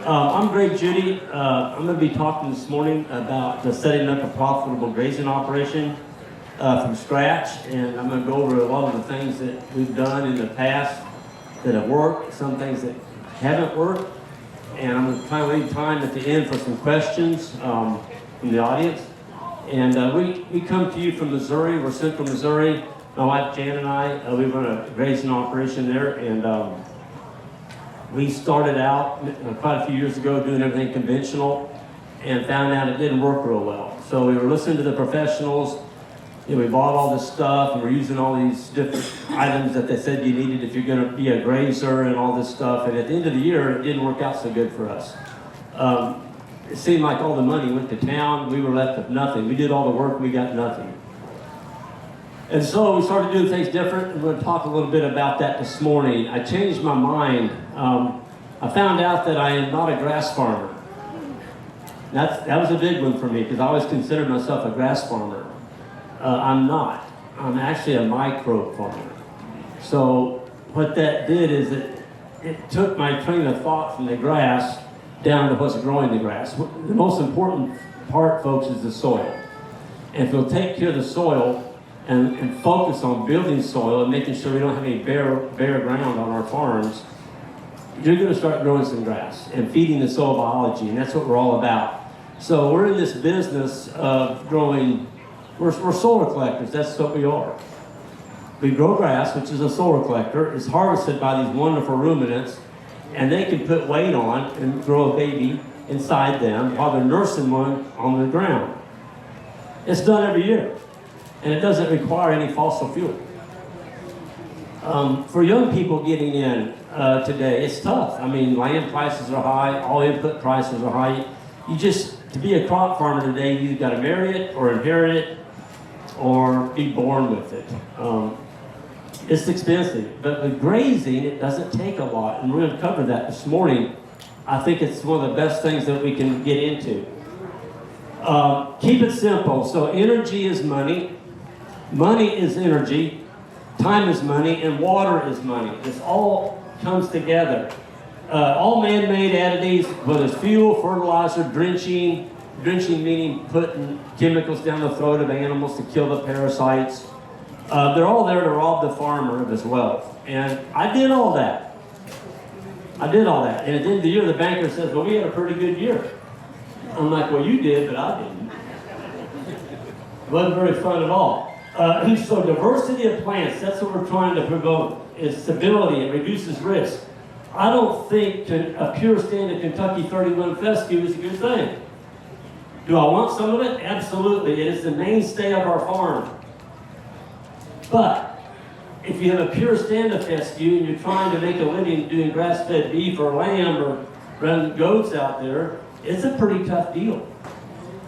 I'm Greg Judy. I'm going to be talking this morning about setting up a profitable grazing operation from scratch, and I'm going to go over a lot of the things that we've done in the past that have worked, some things that haven't worked, and I'm going to try to leave time at the end for some questions from the audience. And we come to you from Missouri. We're central Missouri. My wife Jan and I, we run a grazing operation there, and we started out quite a few years ago doing everything conventional and found out it didn't work real well. So we were listening to the professionals, and we bought all this stuff, and we're using all these different items that they said you needed if you're going to be a grazer and all this stuff. And at the end of the year, it didn't work out so good for us. It seemed like all the money went to town. We were left with nothing. We did all the work, we got nothing. And so we started doing things different, and we're going to talk a little bit about that this morning. I changed my mind. I found out that I am not a grass farmer. That was a big one for me, because I always considered myself a grass farmer. I'm not. I'm actually a micro farmer. So what that did is it took my train of thought from the grass down to what's growing the grass. The most important part, folks, is the soil. And if we'll take care of the soil, and focus on building soil and making sure we don't have any bare ground on our farms, you're going to start growing some grass and feeding the soil biology, and that's what we're all about. So we're in this business of growing, we're solar collectors, that's what we are. We grow grass, which is a solar collector. It's harvested by these wonderful ruminants, and they can put weight on and grow a baby inside them while they're nursing one on the ground. It's done every year. And it doesn't require any fossil fuel. For young people getting in today, it's tough. I mean, land prices are high, all input prices are high. To be a crop farmer today, you either got to marry it or inherit it or be born with it. It's expensive, but with grazing, it doesn't take a lot, and we're going to cover that this morning. I think it's one of the best things that we can get into. Keep it simple. So energy is money. Money is energy, time is money, and water is money. This all comes together. All man-made additives, whether it's fuel, fertilizer, drenching meaning putting chemicals down the throat of animals to kill the parasites, they're all there to rob the farmer of his wealth. And I did all that. And at the end of the year, the banker says, well, we had a pretty good year. I'm like, well, you did, but I didn't. It wasn't very fun at all. So diversity of plants, that's what we're trying to promote, is stability. It reduces risk. I don't think a pure stand of Kentucky 31 fescue is a good thing. Do I want some of it? Absolutely. It is the mainstay of our farm. But if you have a pure stand of fescue and you're trying to make a living doing grass-fed beef or lamb or running goats out there, it's a pretty tough deal.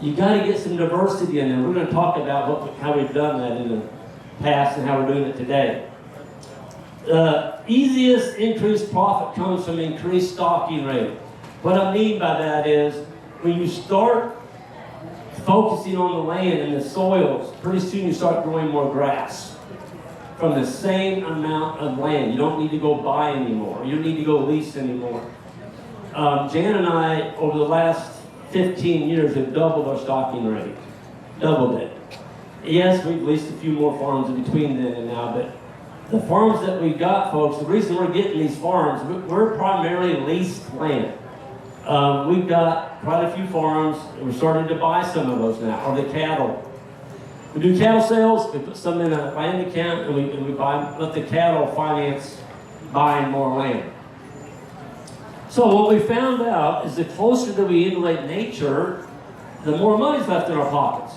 You got to get some diversity in there. We're going to talk about how we've done that in the past and how we're doing it today. The easiest increased profit comes from increased stocking rate. What I mean by that is when you start focusing on the land and the soils, pretty soon you start growing more grass from the same amount of land. You don't need to go buy anymore. You don't need to go lease anymore. Jan and I, over the last 15 years, have doubled our stocking rate. Doubled it. Yes, we've leased a few more farms in between then and now, but the farms that we got, folks, the reason we're getting these farms, we're primarily leased land. We've got quite a few farms, and we're starting to buy some of those now, or the cattle. We do cattle sales, we put some in a land account, and we let the cattle finance buying more land. So what we found out is the closer that we emulate nature, the more money's left in our pockets.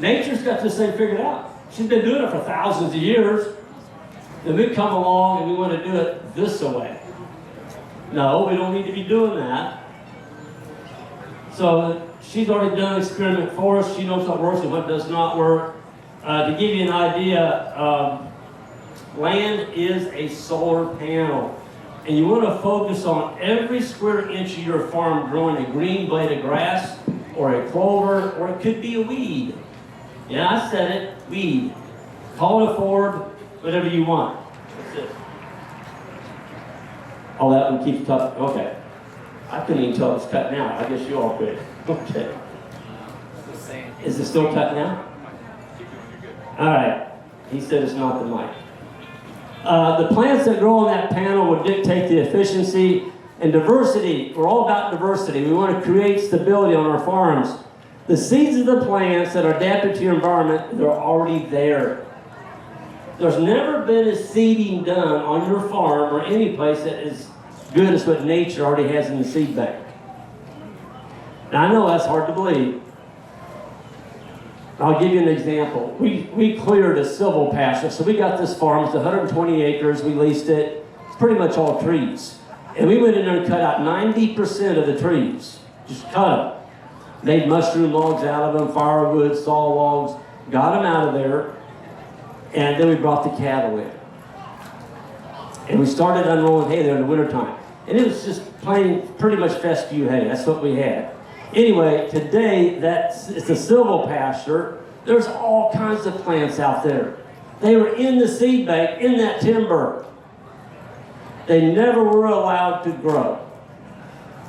Nature's got this thing figured out. She's been doing it for thousands of years. Then we come along and we want to do it this way. No, we don't need to be doing that. So she's already done an experiment for us. She knows what works and what does not work. To give you an idea, land is a solar panel. And you want to focus on every square inch of your farm growing a green blade of grass or a clover, or it could be a weed. Yeah, I said it, weed. Call it a forb, whatever you want. That's it. Oh, that one keeps tough. Okay. I couldn't even tell it was cutting out. I guess you all could. Okay. Is it still cutting out? All right. He said it's not the mic. The plants that grow on that panel will dictate the efficiency and diversity. We're all about diversity. We want to create stability on our farms. The seeds of the plants that are adapted to your environment, they're already there. There's never been a seeding done on your farm or any place that is good as what nature already has in the seed bank. Now, I know that's hard to believe. I'll give you an example. We cleared a civil pasture. So we got this farm. It's 120 acres. We leased it. It's pretty much all trees. And we went in there and cut out 90% of the trees. Just cut them. Made mushroom logs out of them, firewood, saw logs. Got them out of there. And then we brought the cattle in. And we started unrolling hay there in the wintertime. And it was just plain, pretty much fescue hay. That's what we had. Anyway, today, it's a civil pasture. There's all kinds of plants out there. They were in the seed bank, in that timber. They never were allowed to grow.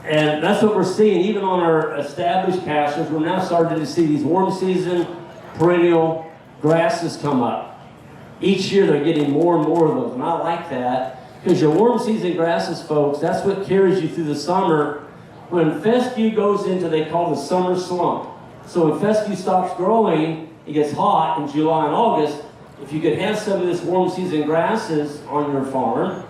And that's what we're seeing, even on our established pastures. We're now starting to see these warm season, perennial grasses come up. Each year, they're getting more and more of those, and I like that. Because your warm season grasses, folks, that's what carries you through the summer. When fescue goes into, they call the summer slump. So when fescue stops growing, it gets hot in July and August. If you could have some of this warm season grasses on your farm,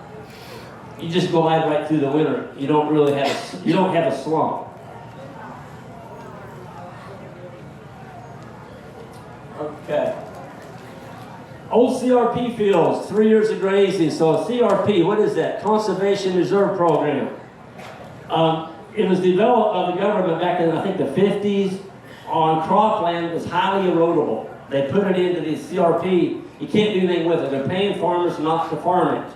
you just glide right through the winter. You don't really have a slump. Okay. Old CRP fields, 3 years of grazing. So a CRP, what is that? Conservation Reserve Program. It was developed by the government back in, I think, the 50s on cropland that was highly erodible. They put it into the CRP. You can't do anything with it. They're paying farmers not to farm it.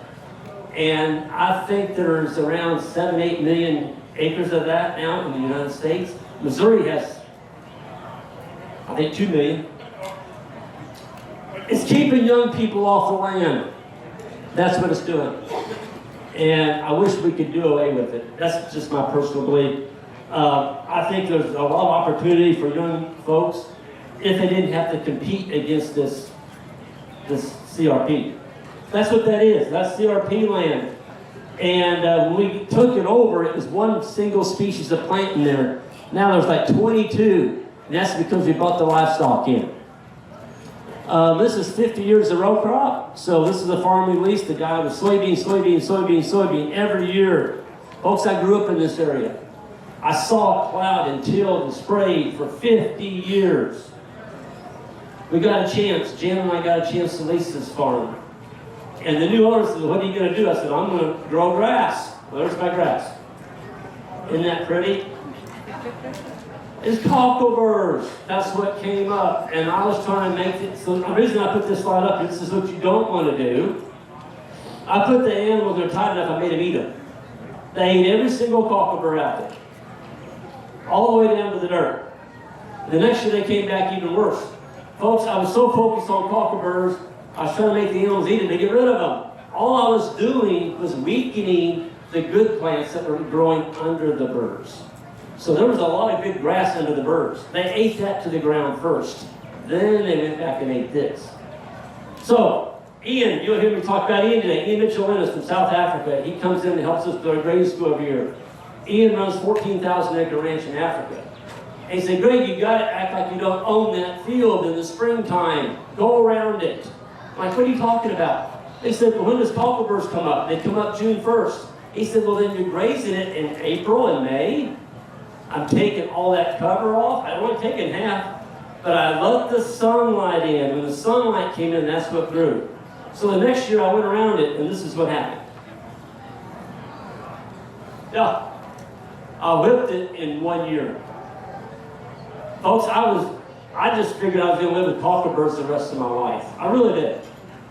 And I think there's around 7-8 million acres of that now in the United States. Missouri has, I think, 2 million. It's keeping young people off the land. That's what it's doing. And I wish we could do away with it. That's just my personal belief. I think there's a lot of opportunity for young folks if they didn't have to compete against this CRP. That's what that is. That's CRP land. And when we took it over, it was one single species of plant in there. Now there's like 22. And that's because we brought the livestock in. This is 50 years of row crop. So this is a farm we leased. The guy was soybean every year. Folks, I grew up in this area. I saw plowed and tilled and sprayed for 50 years. We got a chance. Jan and I got a chance to lease this farm. And the new owner said, "What are you going to do?" I said, "I'm going to grow grass." Well, there's my grass. Isn't that pretty? It's cockleburrs. That's what came up. And I was trying to make it, so the reason I put this slide up, this is what you don't want to do. I put the animals, they're tight enough, I made them eat them. They ate every single cocklebur out there. All the way down to the dirt. The next year they came back even worse. Folks, I was so focused on cockleburs, I was trying to make the animals eat them to get rid of them. All I was doing was weakening the good plants that were growing under the burrs. So there was a lot of good grass under the burrs. They ate that to the ground first. Then they went back and ate this. So, Ian, you'll hear me talk about Ian today. Ian Mitchell-Ennis from South Africa. He comes in and helps us with our grazing school every year. Ian runs 14,000 acre ranch in Africa. And he said, "Greg, you got to act like you don't own that field in the springtime. Go around it." I'm like, "What are you talking about?" They said, "Well, when does cockleburs come up?" They come up June 1st. He said, "Well, then you're grazing it in April and May." I'm taking all that cover off. I only taken half, but I let the sunlight in. When the sunlight came in, that's what grew. So the next year I went around it, and this is what happened. Yeah, I whipped it in 1 year. Folks, I just figured I was going to live with cockleburs the rest of my life. I really did,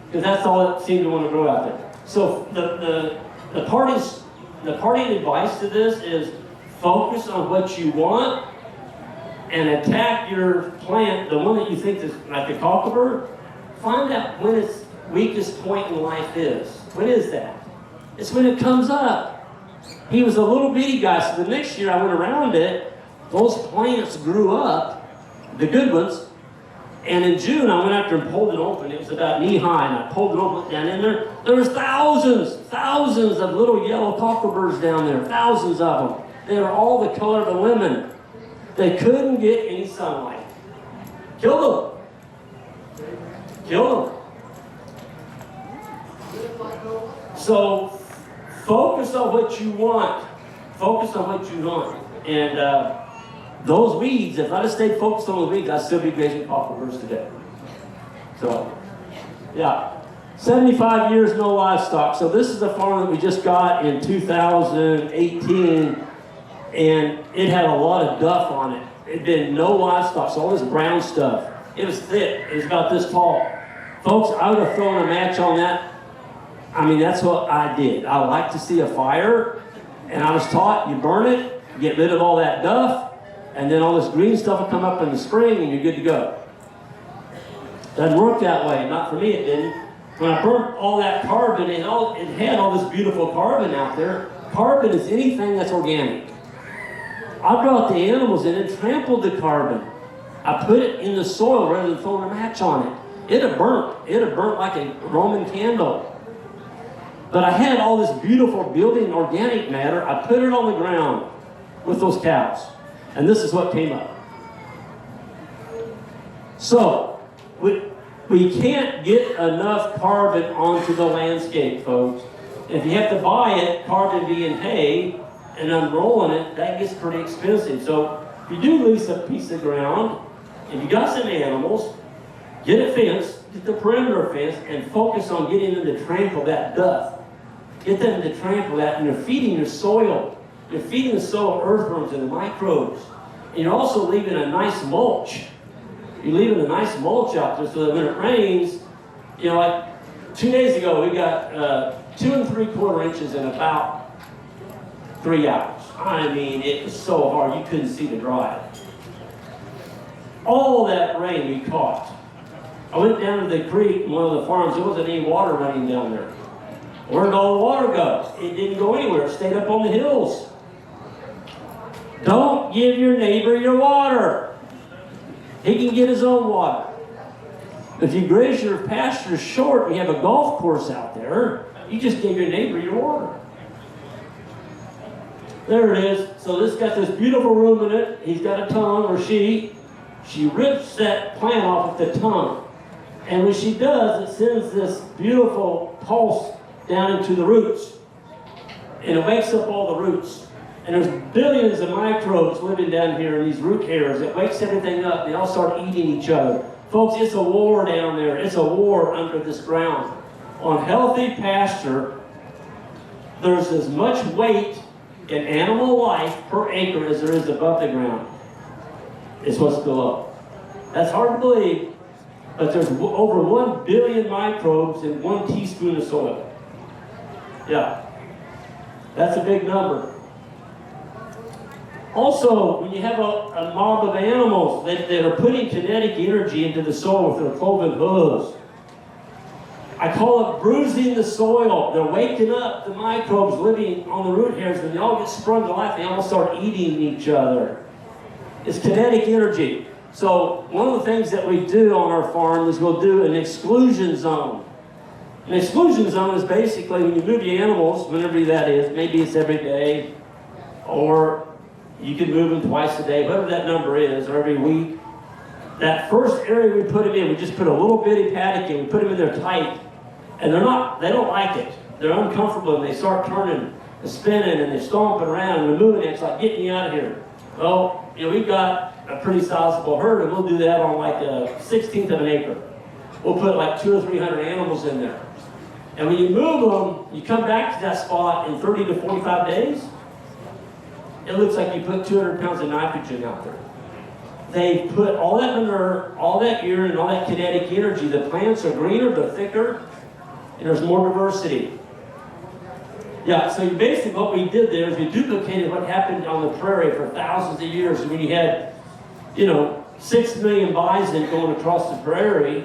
because that's all that seemed to want to grow out there. So the parting advice to this is, focus on what you want and attack your plant, the one that you think is like the cocklebur. Find out when its weakest point in life is. When is that? It's when it comes up. He was a little bitty guy, so the next year I went around it, those plants grew up, the good ones, and in June I went after and pulled it open. It was about knee high, and I pulled it open down in there. There was thousands of little yellow cockleburs down there, thousands of them. They were all the color of a lemon. They couldn't get any sunlight. Killed them. So focus on what you want. And those weeds, if I'd have stayed focused on those weeds, I'd still be grazing cockleburs today. So, yeah. 75 years, no livestock. So this is a farm that we just got in 2018, and it had a lot of duff on it. It had no livestock, so all this brown stuff. It was thick. It was about this tall. Folks, I would have thrown a match on that. I mean, that's what I did. I like to see a fire, and I was taught you burn it, get rid of all that duff, and then all this green stuff will come up in the spring, and you're good to go. Doesn't work that way. Not for me, it didn't. When I burnt all that carbon, it had all this beautiful carbon out there. Carbon is anything that's organic. I brought the animals in and trampled the carbon. I put it in the soil rather than throwing a match on it. It'd have burnt like a Roman candle. But I had all this beautiful building organic matter. I put it on the ground with those cows. And this is what came up. So, we can't get enough carbon onto the landscape, folks. If you have to buy it, carbon being hay, and unrolling it, that gets pretty expensive. So, if you do lease a piece of ground, if you got some animals, get a fence, get the perimeter fence, and focus on getting them to trample that duff. Get them to trample that, and you're feeding your soil. You're feeding the soil earthworms and the microbes. And you're also leaving a nice mulch. You're leaving a nice mulch out there so that when it rains, like 2 days ago, we got 2 3/4 inches in about 3 hours. I mean, it was so hard, you couldn't see to dry it. All that rain we caught. I went down to the creek in one of the farms. There wasn't any water running down there. Where did all the water go? It didn't go anywhere. It stayed up on the hills. Don't give your neighbor your water. He can get his own water. If you graze your pasture short and you have a golf course out there, you just give your neighbor your water. There it is. So this got this beautiful room in it. He's got a tongue, or she rips that plant off with the tongue. And when she does, it sends this beautiful pulse down into the roots. And it wakes up all the roots. And there's billions of microbes living down here in these root hairs. It wakes everything up. They all start eating each other. Folks, it's a war down there. It's a war under this ground. On healthy pasture, there's as much weight in animal life per acre as there is above the ground. It's what's below. That's hard to believe, but there's over 1 billion microbes in 1 teaspoon of soil. Yeah, that's a big number. Also, when you have a mob of animals that are putting kinetic energy into the soil with their cloven hooves, I call it bruising the soil. They're waking up the microbes living on the root hairs. When they all get sprung to life, they all start eating each other. It's kinetic energy. So one of the things that we do on our farm is we'll do an exclusion zone. An exclusion zone is basically when you move your animals, whenever that is, maybe it's every day, or you can move them twice a day, whatever that number is, or every week. That first area we put them in, we just put a little bitty paddock in, we put them in there tight, and they don't like it. They're uncomfortable, and they start turning and spinning, and they're stomping around, and they're moving, and it's like, get me out of here. Well, we've got a pretty sizable herd, and we'll do that on like a 1/16 of an acre. We'll put like 200 or 300 animals in there. And when you move them, you come back to that spot in 30 to 45 days, it looks like you put 200 pounds of nitrogen out there. They put all that manure, all that urine, and all that kinetic energy. The plants are greener, they're thicker, and there's more diversity. Yeah, so basically what we did there is we duplicated what happened on the prairie for thousands of years. When you had, 6 million bison going across the prairie,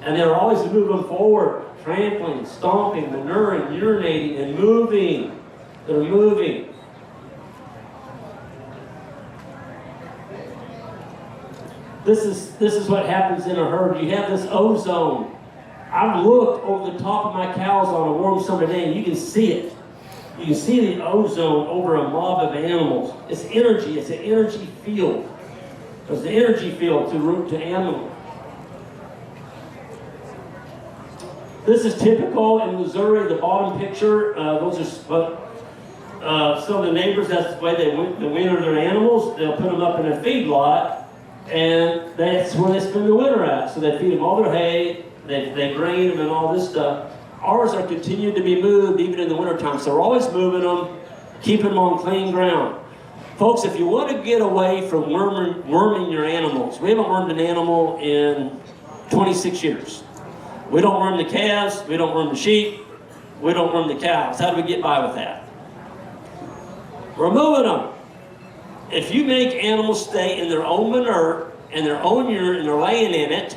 and they were always moving forward, trampling, stomping, manuring, urinating, and moving. They're moving. This is what happens in a herd. You have this ozone. I've looked over the top of my cows on a warm summer day, and you can see it. You can see the ozone over a mob of animals. It's energy. It's an energy field. It's the energy field to animals. This is typical in Missouri. The bottom picture, those are some of the neighbors. That's the way they winter their animals. They'll put them up in a feed lot, and that's where they spend the winter at. So they feed them all their hay. They grain them and all this stuff. Ours are continued to be moved even in the wintertime. So we're always moving them, keeping them on clean ground. Folks, if you want to get away from worming your animals, we haven't wormed an animal in 26 years. We don't worm the calves, we don't worm the sheep, we don't worm the cows. How do we get by with that? We're moving them. If you make animals stay in their own manure and their own urine and they're laying in it,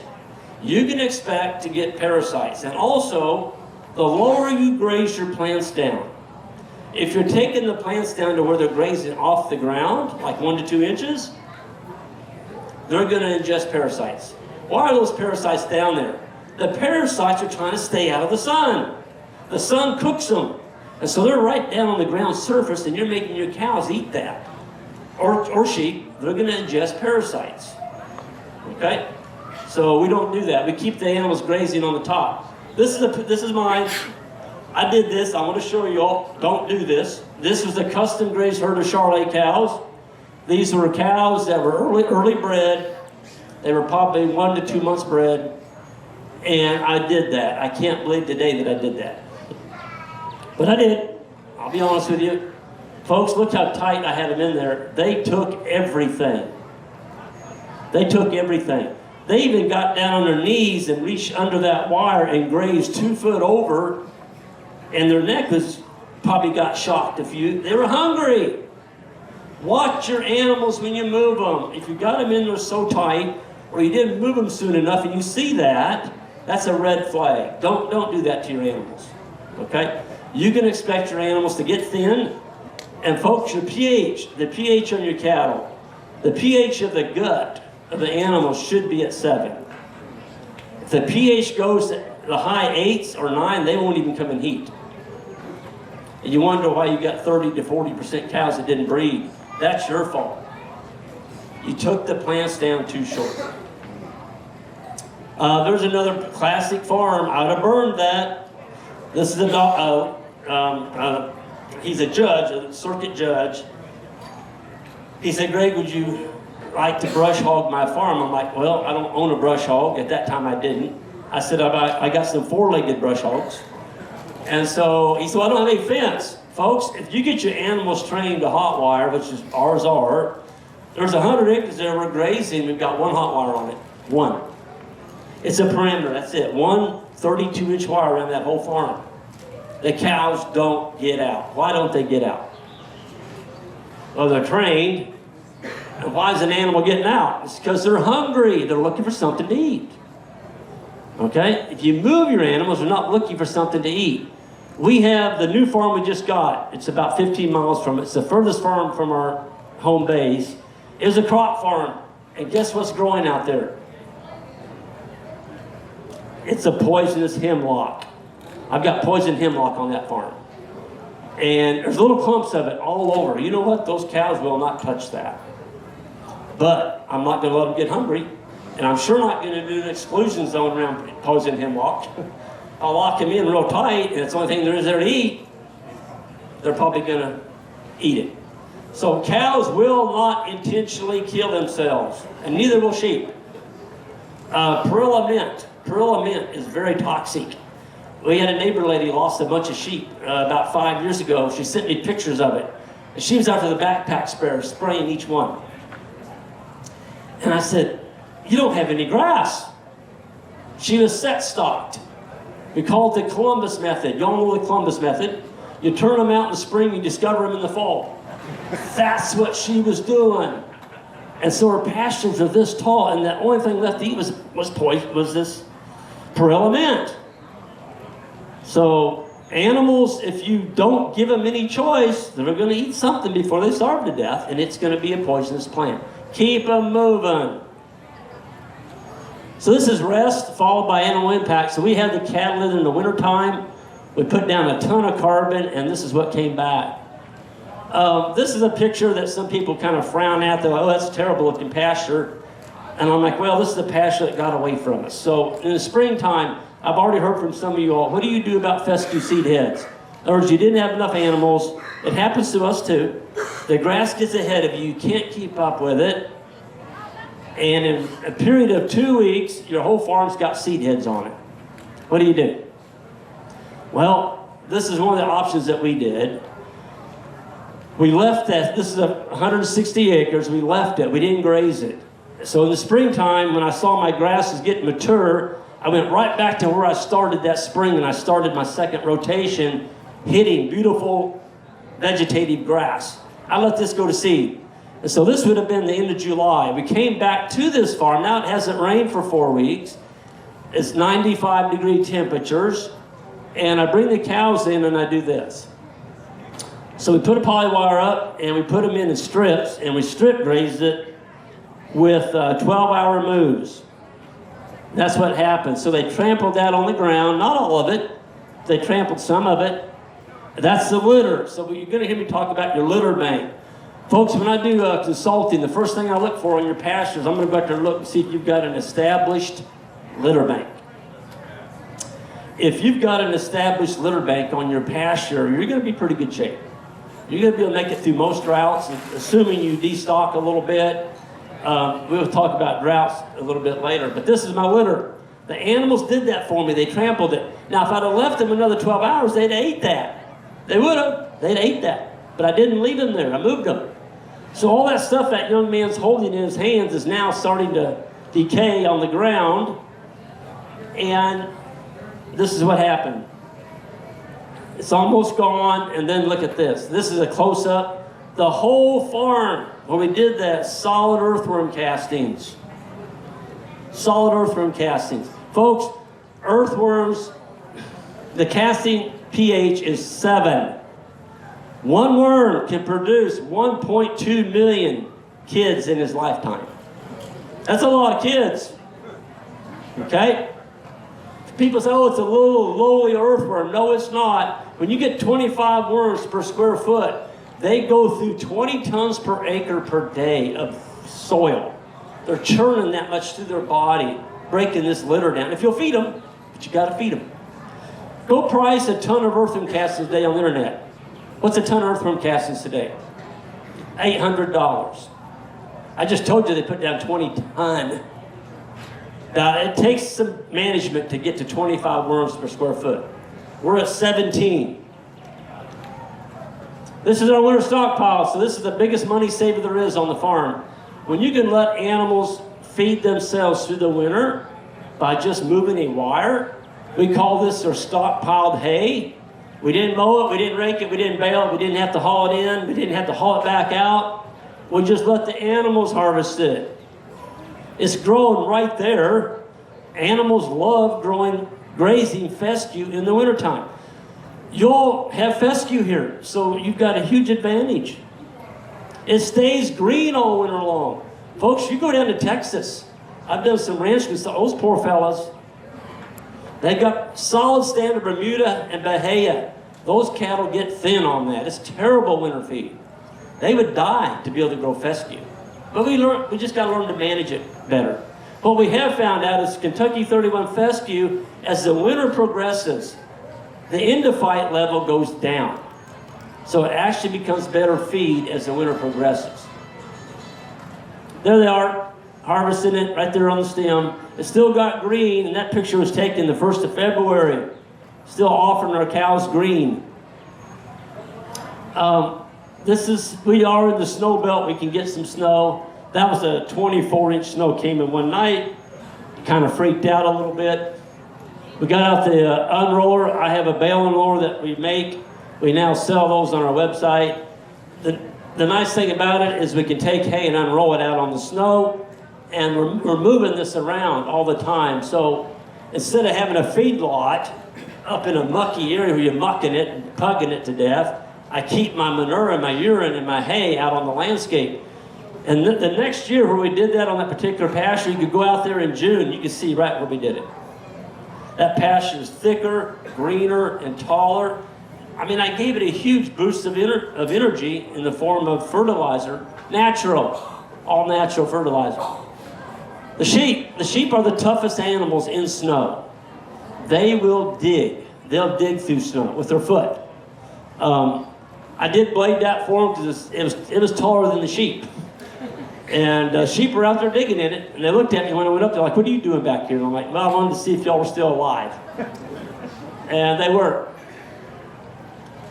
you can expect to get parasites. And also, the lower you graze your plants down, if you're taking the plants down to where they're grazing off the ground, like 1 to 2 inches, they're going to ingest parasites. Why are those parasites down there? The parasites are trying to stay out of the sun. The sun cooks them. And so they're right down on the ground surface, and you're making your cows eat that. Or sheep. They're going to ingest parasites. Okay? So we don't do that. We keep the animals grazing on the top. This is mine. I did this. I want to show you all. Don't do this. This was a custom grazed herd of Charolais cows. These were cows that were early bred. They were probably 1 to 2 months bred. And I did that. I can't believe today that I did that. But I did. I'll be honest with you. Folks, look how tight I had them in there. They took everything. They took everything. They even got down on their knees and reached under that wire and grazed 2 foot over, and their neck was probably got shocked a few. They were hungry. Watch your animals when you move them. If you got them in there so tight, or you didn't move them soon enough, and you see that, that's a red flag. Don't do that to your animals. Okay? You can expect your animals to get thin, and folks, your pH, the pH on your cattle, the pH of the gut of the animal should be at 7. If the pH goes to the high 8s or 9, they won't even come in heat. And you wonder why you got 30 to 40% cows that didn't breed. That's your fault. You took the plants down too short. There's another classic farm. I'd have burned that. This is he's a judge, a circuit judge. He said, Greg, would you like to brush hog my farm? I'm like, well, I don't own a brush hog. At that time, I didn't. I said, I got some 4-legged brush hogs. And so he said, well, I don't have any fence. Folks, if you get your animals trained to hot wire, which is ours are, there's 100 acres there we're grazing. We've got 1 hot wire on it. 1. It's a perimeter. That's it. 1 32-inch wire around that whole farm. The cows don't get out. Why don't they get out? Well, they're trained. And why is an animal getting out? It's because they're hungry. They're looking for something to eat. Okay? If you move your animals, they're not looking for something to eat. We have the new farm we just got. It's about 15 miles from it. It's the furthest farm from our home base. It was a crop farm. And guess what's growing out there? It's a poisonous hemlock. I've got poison hemlock on that farm. And there's little clumps of it all over. You know what? Those cows will not touch that. But I'm not going to let them get hungry. And I'm sure not going to do an exclusion zone around poison hemlock. I'll lock them in real tight, and it's the only thing there is there to eat. They're probably going to eat it. So cows will not intentionally kill themselves, and neither will sheep. Perilla mint is very toxic. We had a neighbor lady lost a bunch of sheep about 5 years ago. She sent me pictures of it. And she was out to the backpack sprayer spraying each one. And I said, you don't have any grass. She was set stocked. We call it the Columbus method. Y'all know the Columbus method. You turn them out in the spring, you discover them in the fall. That's what she was doing. And so her pastures are this tall, and the only thing left to eat was this perilla mint. So animals, if you don't give them any choice, they're going to eat something before they starve to death, and it's going to be a poisonous plant. Keep them moving. So this is rest followed by animal impact. So we had the cattle in the wintertime. We put down a ton of carbon, and this is what came back. This is a picture that some people kind of frown at. They're like, oh, that's terrible looking pasture. And I'm like, well, this is the pasture that got away from us. So in the springtime, I've already heard from some of you all, what do you do about fescue seed heads? In other words, you didn't have enough animals. It happens to us too. The grass gets ahead of you. You can't keep up with it. And in a period of 2 weeks, your whole farm's got seed heads on it. What do you do? Well, this is one of the options that we did. We left that, this is 160 acres, we left it, we didn't graze it. So in the springtime, when I saw my grasses getting mature, I went right back to where I started that spring, and I started my second rotation, hitting beautiful vegetative grass. I let this go to seed. And so this would have been the end of July. We came back to this farm. Now it hasn't rained for 4 weeks. It's 95-degree temperatures. And I bring the cows in and I do this. So we put a poly wire up and we put them in strips, and we strip grazed it with 12-hour moves. That's what happened. So they trampled that on the ground, not all of it. They trampled some of it. That's the litter. So you're going to hear me talk about your litter bank. Folks, when I do consulting, the first thing I look for on your pastures, I'm going to go out there and look and see if you've got an established litter bank. If you've got an established litter bank on your pasture, you're going to be in pretty good shape. You're going to be able to make it through most droughts, assuming you destock a little bit. We'll talk about droughts a little bit later, but this is my litter. The animals did that for me. They trampled it. Now, if I'd have left them another 12 hours, they'd ate that. They would have. They'd ate that. But I didn't leave them there. I moved them. So all that stuff that young man's holding in his hands is now starting to decay on the ground. And this is what happened. It's almost gone, and then look at this. This is a close-up. The whole farm, when we did that, solid earthworm castings. Solid earthworm castings. Folks, earthworms, the casting pH is 7. One worm can produce 1.2 million kids in his lifetime. That's a lot of kids. Okay? People say, oh, it's a little lowly earthworm. No, it's not. When you get 25 worms per square foot, they go through 20 tons per acre per day of soil. They're churning that much through their body, breaking this litter down. If you'll feed them, but you got to feed them. Go price a ton of earthworm castings today on the internet. What's a ton of earthworm castings today? $800. I just told you they put down 20 ton. Now, it takes some management to get to 25 worms per square foot. We're at 17. This is our winter stockpile, so this is the biggest money saver there is on the farm. When you can let animals feed themselves through the winter by just moving a wire, we call this our stockpiled hay. We didn't mow it, we didn't rake it, we didn't bale it, we didn't have to haul it in, we didn't have to haul it back out. We just let the animals harvest it. It's growing right there. Animals love grazing fescue in the wintertime. You'll have fescue here, so you've got a huge advantage. It stays green all winter long. Folks, you go down to Texas. I've done some ranch with those poor fellas. They got solid standard Bermuda and Bahia. Those cattle get thin on that. It's terrible winter feed. They would die to be able to grow fescue. But we just got to learn to manage it better. What we have found out is Kentucky 31 fescue, as the winter progresses, the endophyte level goes down. So it actually becomes better feed as the winter progresses. There they are, harvesting it right there on the stem. It still got green, and that picture was taken the 1st of February. Still offering our cows green. We are in the snow belt. We can get some snow. That was a 24-inch snow came in one night. Kind of freaked out a little bit. We got out the unroller. I have a bale unroller that we make. We now sell those on our website. The nice thing about it is we can take hay and unroll it out on the snow, and we're moving this around all the time. So instead of having a feedlot up in a mucky area where you're mucking it and pugging it to death, I keep my manure and my urine and my hay out on the landscape. And the next year where we did that on that particular pasture, you could go out there in June, you could see right where we did it. That pasture is thicker, greener, and taller. I mean, I gave it a huge boost of energy in the form of fertilizer, natural, all natural fertilizer. The sheep are the toughest animals in snow. They will dig. They'll dig through snow with their foot. I did blade that for them because it was taller than the sheep. And sheep were out there digging in it, and they looked at me when I went up there like, what are you doing back here? And I'm like, well, I wanted to see if y'all were still alive. And they were.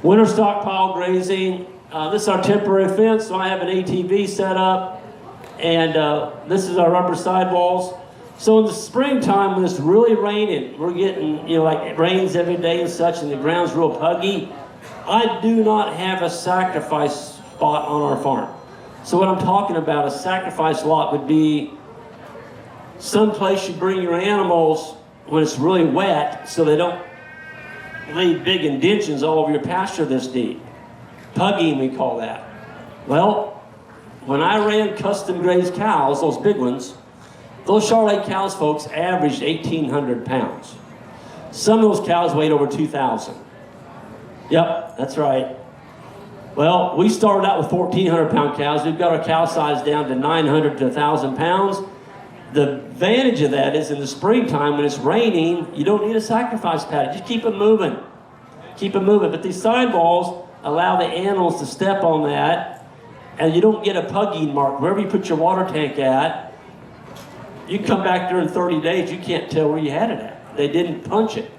Winter stockpile grazing. This is our temporary fence, so I have an ATV set up. And this is our rubber sidewalls. So in the springtime, when it's really raining, we're getting, like it rains every day and such, and the ground's real puggy. I do not have a sacrifice spot on our farm. So what I'm talking about, a sacrifice lot would be someplace you bring your animals when it's really wet so they don't leave big indentions all over your pasture this deep. Pugging, we call that. Well, when I ran custom grazed cows, those big ones, those Charolais cows, folks, averaged 1,800 pounds. Some of those cows weighed over 2,000. Yep, that's right. Well, we started out with 1,400-pound cows. We've got our cow size down to 900 to 1,000 pounds. The advantage of that is in the springtime when it's raining, you don't need a sacrifice paddock. Just keep them moving. Keep them moving. But these sidewalls allow the animals to step on that, and you don't get a pugging mark. Wherever you put your water tank at, you come back there in 30 days, you can't tell where you had it at. They didn't punch it.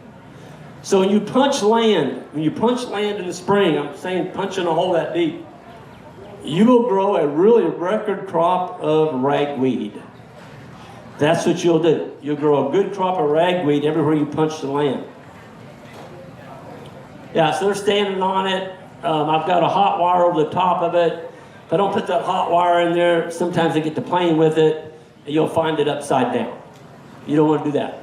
So when you punch land in the spring, I'm saying punching a hole that deep, you will grow a really record crop of ragweed. That's what you'll do. You'll grow a good crop of ragweed everywhere you punch the land. Yeah, so they're standing on it. I've got a hot wire over the top of it. If I don't put that hot wire in there, sometimes they get to playing with it, and you'll find it upside down. You don't want to do that.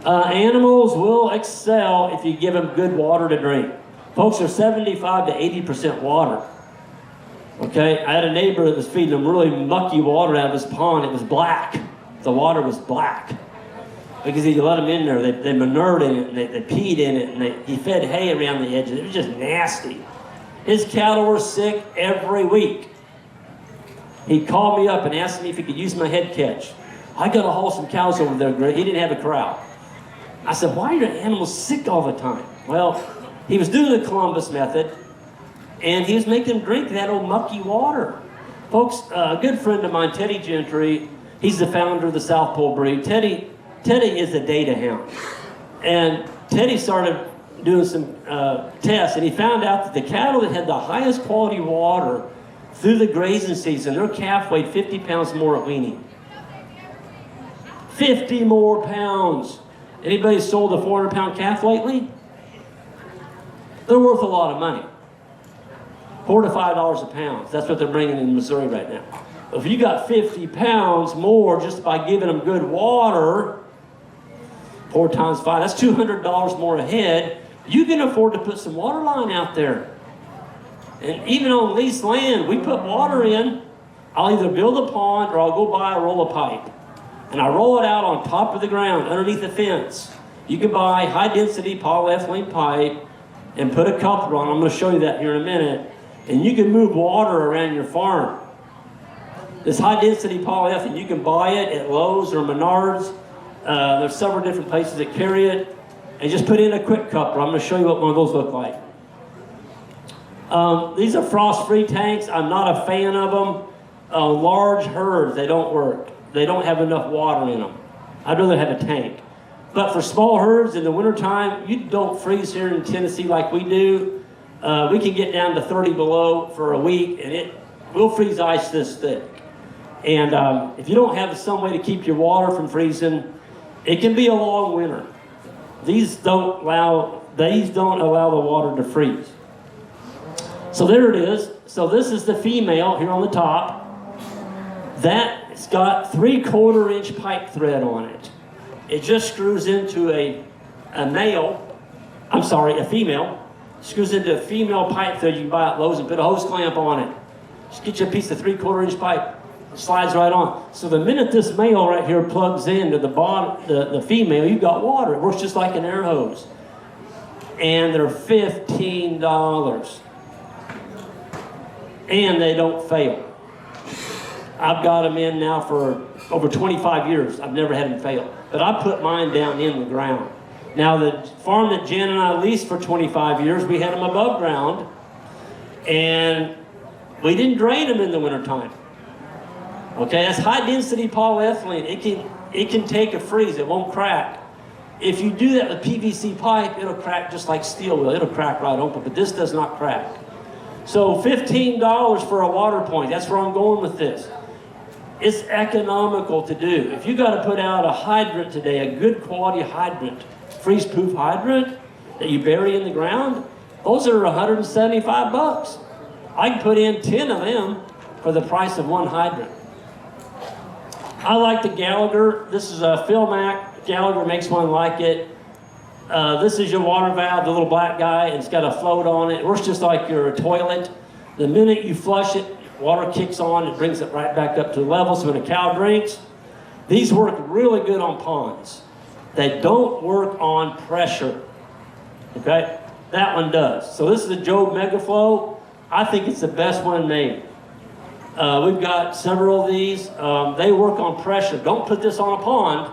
Animals will excel if you give them good water to drink. Folks, are 75 to 80% water. Okay, I had a neighbor that was feeding them really mucky water out of his pond. It was black. The water was black. Because he let them in there, they manured in it, and they peed in it, and he fed hay around the edges. It was just nasty. His cattle were sick every week. He called me up and asked me if he could use my head catch. I got to haul some cows over there, Greg. He didn't have a corral. I said, why are your animals sick all the time? Well, he was doing the Columbus method, and he was making them drink that old mucky water. Folks, a good friend of mine, Teddy Gentry, he's the founder of the South Pole breed. Teddy is a data hound. And Teddy started doing some tests, and he found out that the cattle that had the highest quality water through the grazing season, their calf weighed 50 pounds more at weaning. 50 more pounds. Anybody sold a 400-pound calf lately? They're worth a lot of money. $4 to $5 a pound. That's what they're bringing in Missouri right now. If you got 50 pounds more just by giving them good water, 4 times 5, that's $200 more a head. You can afford to put some water line out there. And even on leased land, we put water in. I'll either build a pond or I'll go buy a roll of pipe. And I roll it out on top of the ground, underneath the fence. You can buy high-density polyethylene pipe and put a coupler on. I'm going to show you that here in a minute. And you can move water around your farm. This high-density polyethylene, you can buy it at Lowe's or Menards. There's several different places that carry it. And just put in a quick coupler. I'm going to show you what one of those look like. These are frost-free tanks. I'm not a fan of them. Large herds, they don't work. They don't have enough water in them. I'd rather have a tank. But for small herds in the wintertime, you don't freeze here in Tennessee like we do. We can get down to 30 below for a week, and we'll freeze ice this thick. And if you don't have some way to keep your water from freezing, it can be a long winter. These don't allow the water to freeze. So there it is. So this is the female here on the top. It's got 3/4-inch pipe thread on it. It just screws into a female. Screws into a female pipe thread you can buy at Lowe's and put a hose clamp on it. Just get you a piece of 3/4 inch pipe. It slides right on. So the minute this male right here plugs into the bottom, the female, you got water. It works just like an air hose. And they're $15. And they don't fail. I've got them in now for over 25 years. I've never had them fail. But I put mine down in the ground. Now the farm that Jan and I leased for 25 years, we had them above ground. And we didn't drain them in the wintertime. Okay, that's high density polyethylene. It can take a freeze, it won't crack. If you do that with PVC pipe, it'll crack just like steel will. It'll crack right open, but this does not crack. So $15 for a water point, that's where I'm going with this. It's economical to do. If you got to put out a hydrant today, a good quality hydrant, freeze-proof hydrant that you bury in the ground, those are $175. I can put in 10 of them for the price of one hydrant. I like the Gallagher. This is a Philmac. Gallagher makes one like it. This is your water valve, the little black guy, and it's got a float on it. It works just like your toilet. The minute you flush it, water kicks on, it brings it right back up to the level, so when a cow drinks, these work really good on ponds. They don't work on pressure, okay? That one does. So this is a Job Megaflow. I think it's the best one made. We've got several of these. They work on pressure. Don't put this on a pond.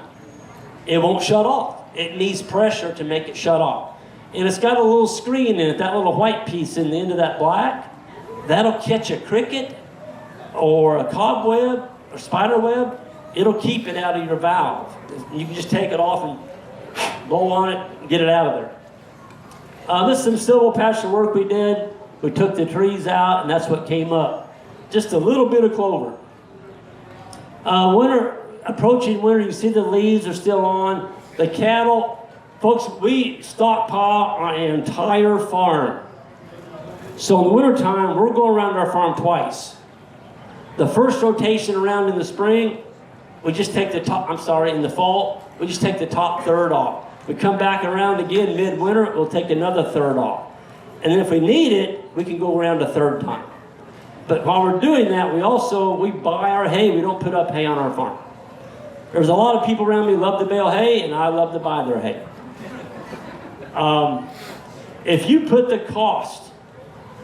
It won't shut off. It needs pressure to make it shut off. And it's got a little screen in it, that little white piece in the end of that black. That'll catch a cricket or a cobweb or spider web. It'll keep it out of your valve. You can just take it off and blow on it and get it out of there. This is some civil pasture work we did. We took the trees out, and that's what came up. Just a little bit of clover. Approaching winter, you see the leaves are still on. The cattle, folks, we stockpile our entire farm. So in the wintertime, we're going around our farm twice. The first rotation around in the spring, we just take the top, in the fall, we just take the top third off. We come back around again midwinter, we'll take another third off. And then if we need it, we can go around a third time. But while we're doing that, we buy our hay. We don't put up hay on our farm. There's a lot of people around me who love to bale hay, and I love to buy their hay. If you put the cost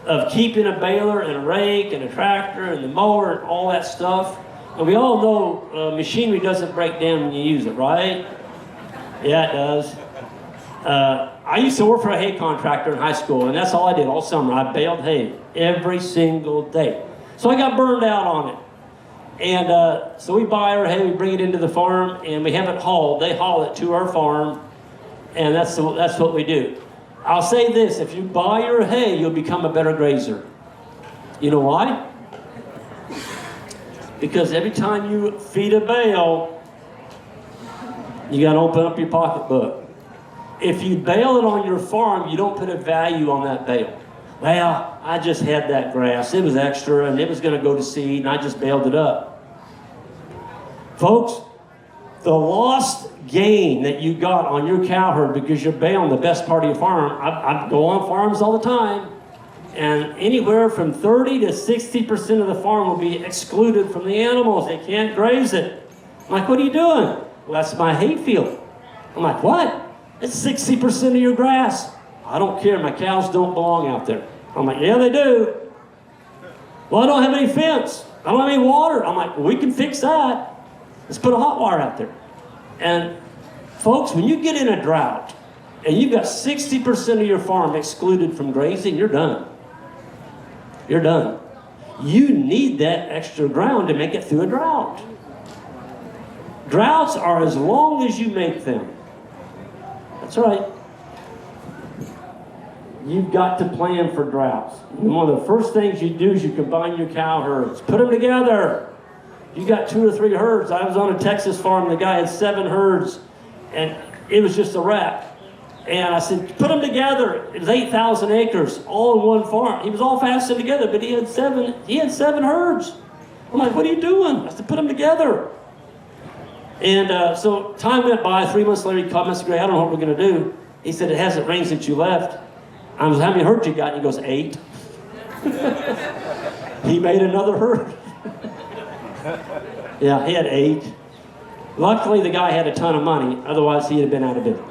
of keeping a baler and a rake and a tractor and the mower and all that stuff, and we all know machinery doesn't break down when you use it, right? Yeah, it does. I used to work for a hay contractor in high school, and that's all I did all summer. I baled hay every single day. So I got burned out on it. And so we buy our hay, we bring it into the farm, and we have it hauled. They haul it to our farm, and that's what we do. I'll say this, if you buy your hay, you'll become a better grazer. You know why? Because every time you feed a bale, you got to open up your pocketbook. If you bale it on your farm, you don't put a value on that bale. Well, I just had that grass. It was extra, and it was going to go to seed, and I just baled it up. Folks, the lost gain that you got on your cow herd because you're baling the best part of your farm, I go on farms all the time, and anywhere from 30 to 60% of the farm will be excluded from the animals. They can't graze it. I'm like, what are you doing? Well, that's my hay field. I'm like, what? It's 60% of your grass. I don't care. My cows don't belong out there. I'm like, yeah, they do. Well, I don't have any fence. I don't have any water. I'm like, well, we can fix that. Let's put a hot wire out there. And folks, when you get in a drought and you've got 60% of your farm excluded from grazing, you're done. You're done. You need that extra ground to make it through a drought. Droughts are as long as you make them. That's right. You've got to plan for droughts. And one of the first things you do is you combine your cow herds. Put them together. You got 2 or 3 herds. I was on a Texas farm. The guy had 7 herds, and it was just a wreck. And I said, put them together. It was 8,000 acres, all in one farm. He was all fastened together, but he had 7 herds. I'm like, what are you doing? I said, put them together. And so time went by. 3 months later, he called me and said, Greg, I don't know what we're going to do. He said, it hasn't rained since you left. I was, how many herds you got? And he goes, 8. He made another herd. Yeah, he had 8. Luckily, the guy had a ton of money. Otherwise, he'd have been out of business.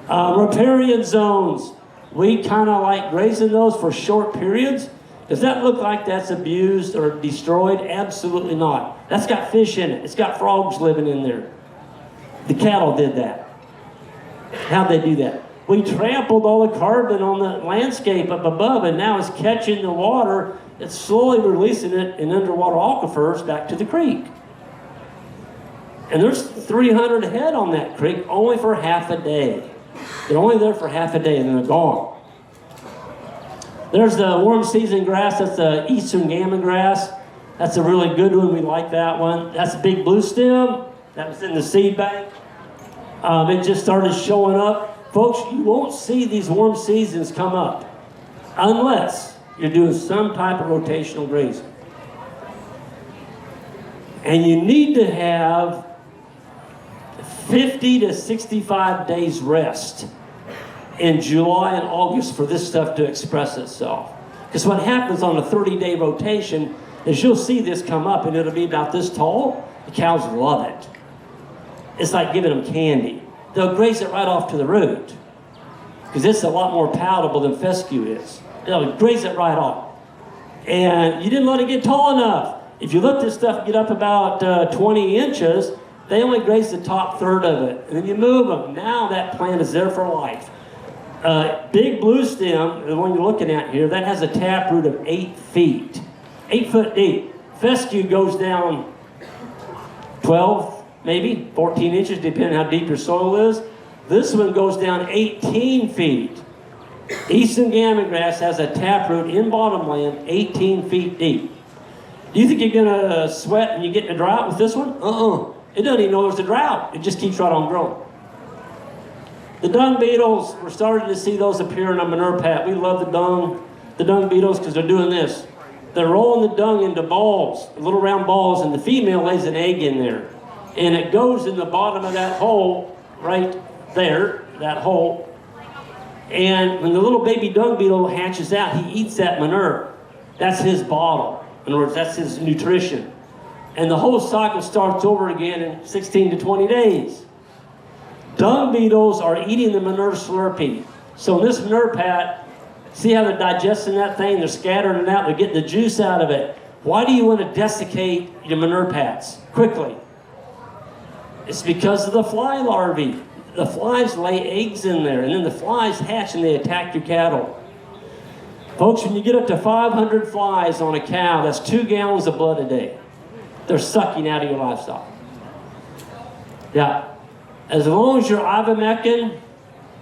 Riparian zones. We kind of like grazing those for short periods. Does that look like that's abused or destroyed? Absolutely not. That's got fish in it. It's got frogs living in there. The cattle did that. How'd they do that? We trampled all the carbon on the landscape up above, and now it's catching the water. It's slowly releasing it in underwater aquifers back to the creek. And there's 300 head on that creek only for half a day. They're only there for half a day and then they're gone. There's the warm season grass. That's the eastern gammon grass. That's a really good one. We like that one. That's a big blue stem. That was in the seed bank. It just started showing up. Folks, you won't see these warm seasons come up unless you're doing some type of rotational grazing. And you need to have 50 to 65 days rest in July and August for this stuff to express itself. Because what happens on a 30-day rotation is you'll see this come up and it'll be about this tall. The cows love it. It's like giving them candy. They'll graze it right off to the root because it's a lot more palatable than fescue is. They'll graze it right off. And you didn't let it get tall enough. If you let this stuff get up about 20 inches, they only graze the top third of it. And then you move them. Now that plant is there for life. Big blue stem, the one you're looking at here, that has a taproot of 8 feet. 8 foot deep. Fescue goes down 12, maybe 14 inches, depending how deep your soil is. This one goes down 18 feet. Eastern gammon grass has a taproot in bottomland 18 feet deep. Do you think you're going to sweat when you get in a drought with this one? It doesn't even know there's a drought. It just keeps right on growing. The dung beetles, we're starting to see those appear in our manure pat. We love the dung beetles because they're doing this. They're rolling the dung into balls, little round balls, and the female lays an egg in there. And it goes in the bottom of that hole, right there, that hole. And when the little baby dung beetle hatches out, he eats that manure. That's his bottle. In other words, that's his nutrition. And the whole cycle starts over again in 16 to 20 days. Dung beetles are eating the manure Slurpee. So in this manure pat, see how they're digesting that thing? They're scattering it out. They're getting the juice out of it. Why do you want to desiccate your manure pats quickly? It's because of the fly larvae. The flies lay eggs in there, and then the flies hatch and they attack your cattle. Folks, when you get up to 500 flies on a cow, that's 2 gallons of blood a day. They're sucking out of your livestock. Yeah. As long as you're ivermectin,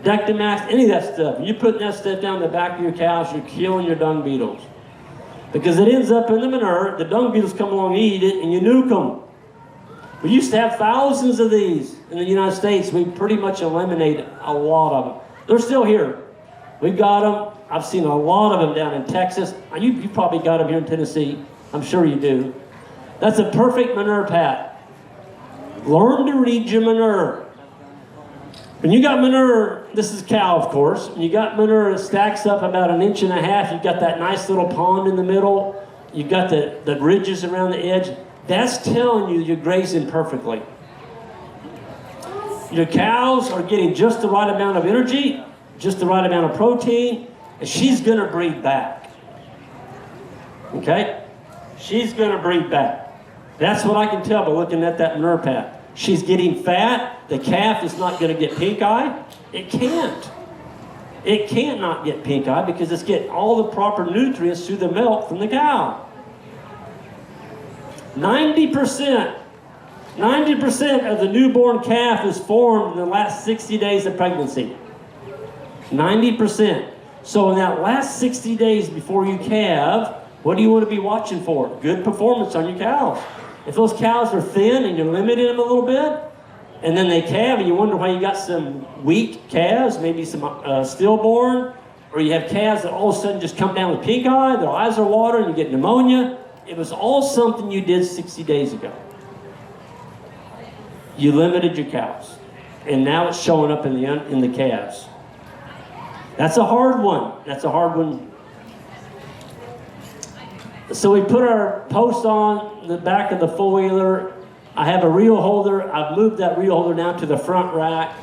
Dectomax, any of that stuff, you're putting that stuff down the back of your cows, you're killing your dung beetles. Because it ends up in the manure, the dung beetles come along and eat it, and you nuke them. We used to have thousands of these in the United States. We pretty much eliminated a lot of them. They're still here. We got them. I've seen a lot of them down in Texas. You probably got them here in Tennessee. I'm sure you do. That's a perfect manure pat. Learn to read your manure. When you got manure, this is cow, of course. When you got manure that stacks up about 1.5 inches, you've got that nice little pond in the middle. You've got the ridges around the edge. That's telling you you're grazing perfectly. Your cows are getting just the right amount of energy, just the right amount of protein, and she's going to breed back. Okay? She's going to breed back. That's what I can tell by looking at that manure pat. She's getting fat. The calf is not going to get pink eye. It can't. It can't not get pink eye because it's getting all the proper nutrients through the milk from the cow. 90% of the newborn calf is formed in the last 60 days of pregnancy. 90%. So in that last 60 days before you calve, what do you want to be watching for? Good performance on your cows. If those cows are thin and you're limiting them a little bit, and then they calve and you wonder why you got some weak calves, maybe some stillborn, or you have calves that all of a sudden just come down with pink eye, their eyes are watering, you get pneumonia. It was all something you did 60 days ago. You limited your cows, and now it's showing up in the calves. That's a hard one. That's a hard one. So we put our post on the back of the four-wheeler. I have a reel holder. I've moved that reel holder down to the front rack.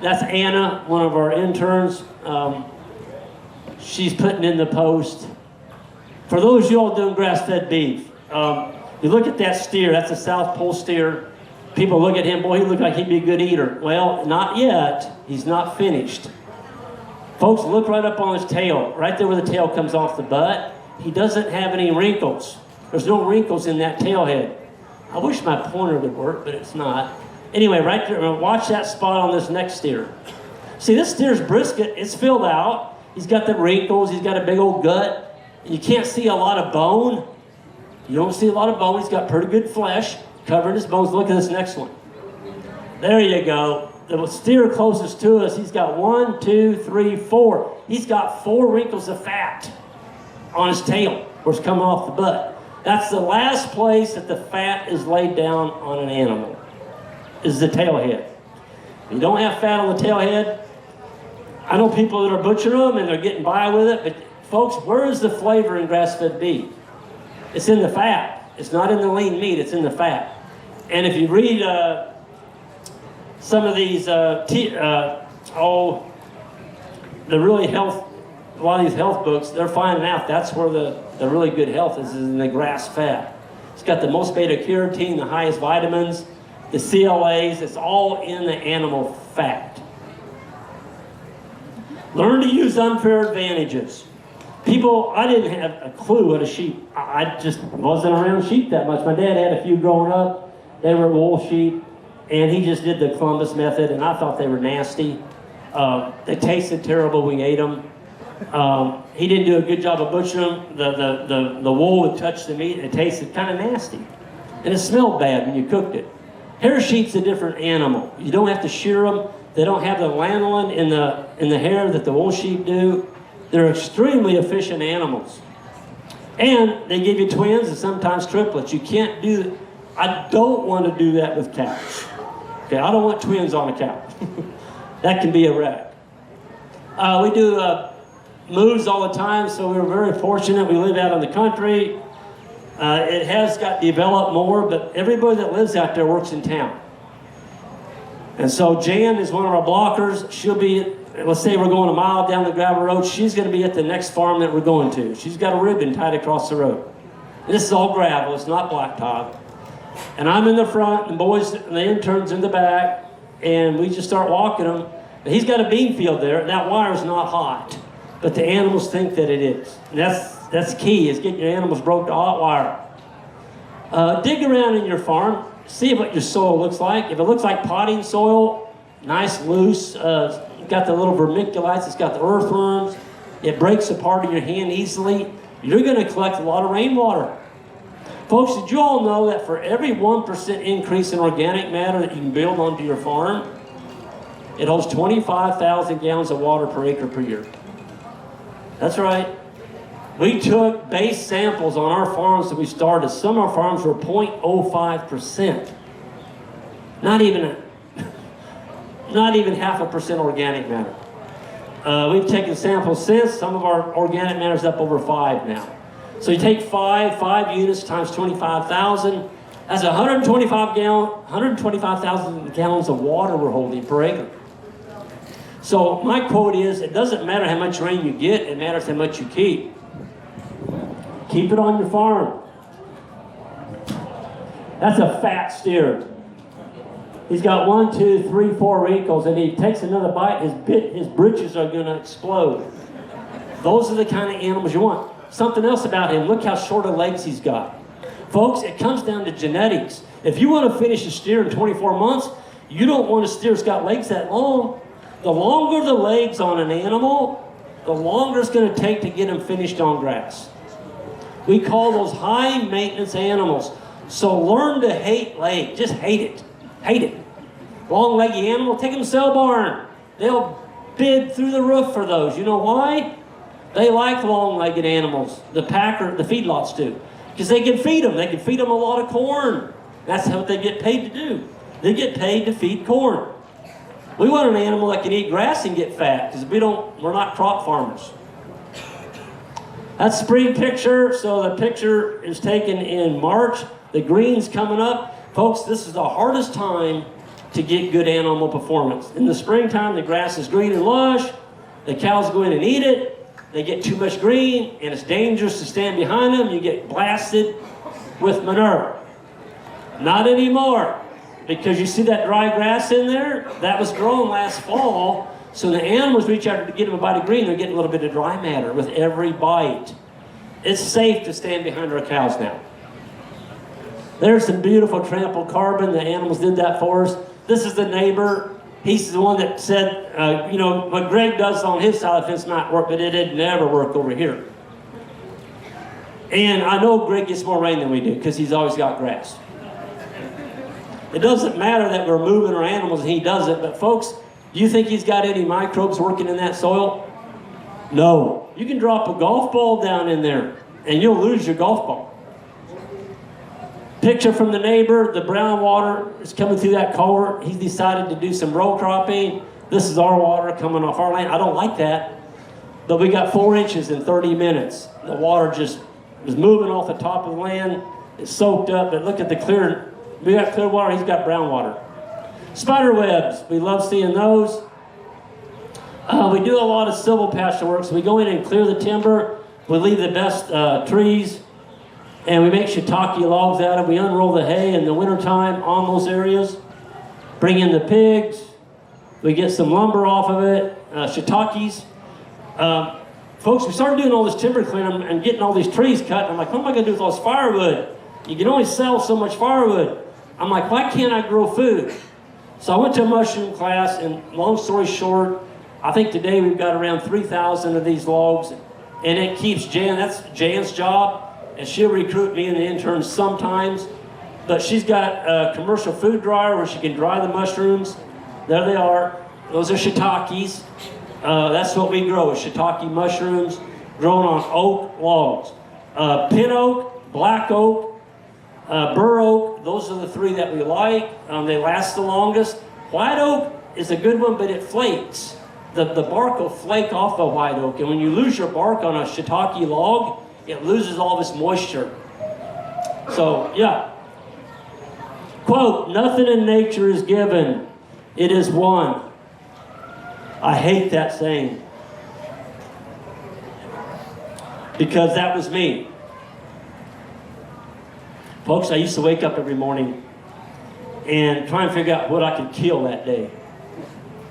That's Anna, one of our interns. She's putting in the post. For those of you all doing grass-fed beef, you look at that steer, that's a South Pole steer. People look at him, boy, he looks like he'd be a good eater. Well, not yet. He's not finished. Folks, look right up on his tail, right there where the tail comes off the butt. He doesn't have any wrinkles. There's no wrinkles in that tail head. I wish my pointer would work, but it's not. Anyway, right there, watch that spot on this next steer. See, this steer's brisket, it's filled out. He's got the wrinkles, he's got a big old gut. You can't see a lot of bone. You don't see a lot of bone. He's got pretty good flesh covering his bones. Look at this next one. There you go. The steer closest to us, he's got 1, 2, 3, 4. He's got 4 wrinkles of fat on his tail, where it's coming off the butt. That's the last place that the fat is laid down on an animal, is the tail head. If you don't have fat on the tail head, I know people that are butchering them and they're getting by with it, but folks, where is the flavor in grass-fed beef? It's in the fat. It's not in the lean meat, it's in the fat. And if you read some of these, a lot of these health books, they're finding out that's where the really good health is in the grass fat. It's got the most beta-carotene, the highest vitamins, the CLAs, it's all in the animal fat. Learn to use unfair advantages. People, I didn't have a clue what a sheep, I just wasn't around sheep that much. My dad had a few growing up. They were wool sheep, and he just did the Columbus method, and I thought they were nasty. They tasted terrible when we ate them. He didn't do a good job of butchering them. The wool would touch the meat, and it tasted kind of nasty. And it smelled bad when you cooked it. Hair sheep's a different animal. You don't have to shear them. They don't have the lanolin in the hair that the wool sheep do. They're extremely efficient animals. And they give you twins and sometimes triplets. You can't do that. I don't want to do that with cows. Okay, I don't want twins on a cow. That can be a wreck. We do moves all the time, so we're very fortunate. We live out in the country. It has got developed more, but everybody that lives out there works in town. And so Jan is one of our blockers. She'll be, let's say we're going a mile down the gravel road. She's going to be at the next farm that we're going to. She's got a ribbon tied across the road. This is all gravel. It's not blacktop. And I'm in the front, and boys, the interns in the back, and we just start walking them. And he's got a bean field there, and that wire's not hot. But the animals think that it is. And that's key, is getting your animals broke to hot wire. Dig around in your farm. See what your soil looks like. If it looks like potting soil, nice, loose, you've got the little vermiculites, it's got the earthworms, it breaks apart in your hand easily, you're going to collect a lot of rainwater. Folks, did you all know that for every 1% increase in organic matter that you can build onto your farm, it holds 25,000 gallons of water per acre per year? That's right. We took base samples on our farms that we started. Some of our farms were 0.05%. Not even 0.5% organic matter. We've taken samples since. Some of our organic matter is up over 5 now. So you take 5 units times 25,000. That's 125,000 gallons of water we're holding per acre. So my quote is, it doesn't matter how much rain you get, it matters how much you keep. Keep it on your farm. That's a fat steer. He's got 1, 2, 3, 4 wrinkles, and he takes another bite, his britches are going to explode. Those are the kind of animals you want. Something else about him, look how short of legs he's got. Folks, it comes down to genetics. If you want to finish a steer in 24 months, you don't want a steer that's got legs that long. The longer the legs on an animal, the longer it's going to take to get him finished on grass. We call those high maintenance animals. So learn to hate leg. Just hate it. Hate it. Long leggy animal, take them to sale barn. They'll bid through the roof for those. You know why? They like long-legged animals. The feedlots do. Because they can feed them. They can feed them a lot of corn. That's what they get paid to do. They get paid to feed corn. We want an animal that can eat grass and get fat, because we're not crop farmers. That's spring picture. So the picture is taken in March. The green's coming up. Folks, this is the hardest time to get good animal performance. In the springtime, the grass is green and lush. The cows go in and eat it. They get too much green, and it's dangerous to stand behind them. You get blasted with manure. Not anymore, because you see that dry grass in there? That was grown last fall. So the animals reach out to get them a bite of green. They're getting a little bit of dry matter with every bite. It's safe to stand behind our cows now. There's some beautiful trampled carbon. The animals did that for us. This is the neighbor. He's the one that said, what Greg does on his side of the fence might work, but it did never work over here. And I know Greg gets more rain than we do because he's always got grass. It doesn't matter that we're moving our animals and he does it, but folks, do you think he's got any microbes working in that soil? No. You can drop a golf ball down in there and you'll lose your golf ball. Picture from the neighbor, the brown water is coming through that culvert. He's decided to do some row cropping. This is our water coming off our land. I don't like that, but we got 4 inches in 30 minutes. The water just was moving off the top of the land. It's soaked up, but look at the clear. We got clear water, he's got brown water. Spider webs, we love seeing those. We do a lot of silvo pasture work, so we go in and clear the timber. We leave the best trees. And we make shiitake logs out of it. We unroll the hay in the wintertime on those areas. Bring in the pigs. We get some lumber off of it, shiitakes. Folks, we started doing all this timber clearing and getting all these trees cut. I'm like, what am I going to do with all this firewood? You can only sell so much firewood. I'm like, why can't I grow food? So I went to a mushroom class, and long story short, I think today we've got around 3,000 of these logs. And it keeps Jan, that's Jan's job. And she'll recruit me and the interns sometimes. But she's got a commercial food dryer where she can dry the mushrooms. There they are. Those are shiitakes. That's what we grow, is shiitake mushrooms grown on oak logs. Pin oak, black oak, bur oak, those are the 3 that we like. They last the longest. White oak is a good one, but it flakes. The bark will flake off the white oak. And when you lose your bark on a shiitake log, it loses all of its moisture. So, yeah. Quote, nothing in nature is given. It is won. I hate that saying. Because that was me. Folks, I used to wake up every morning and try and figure out what I could kill that day.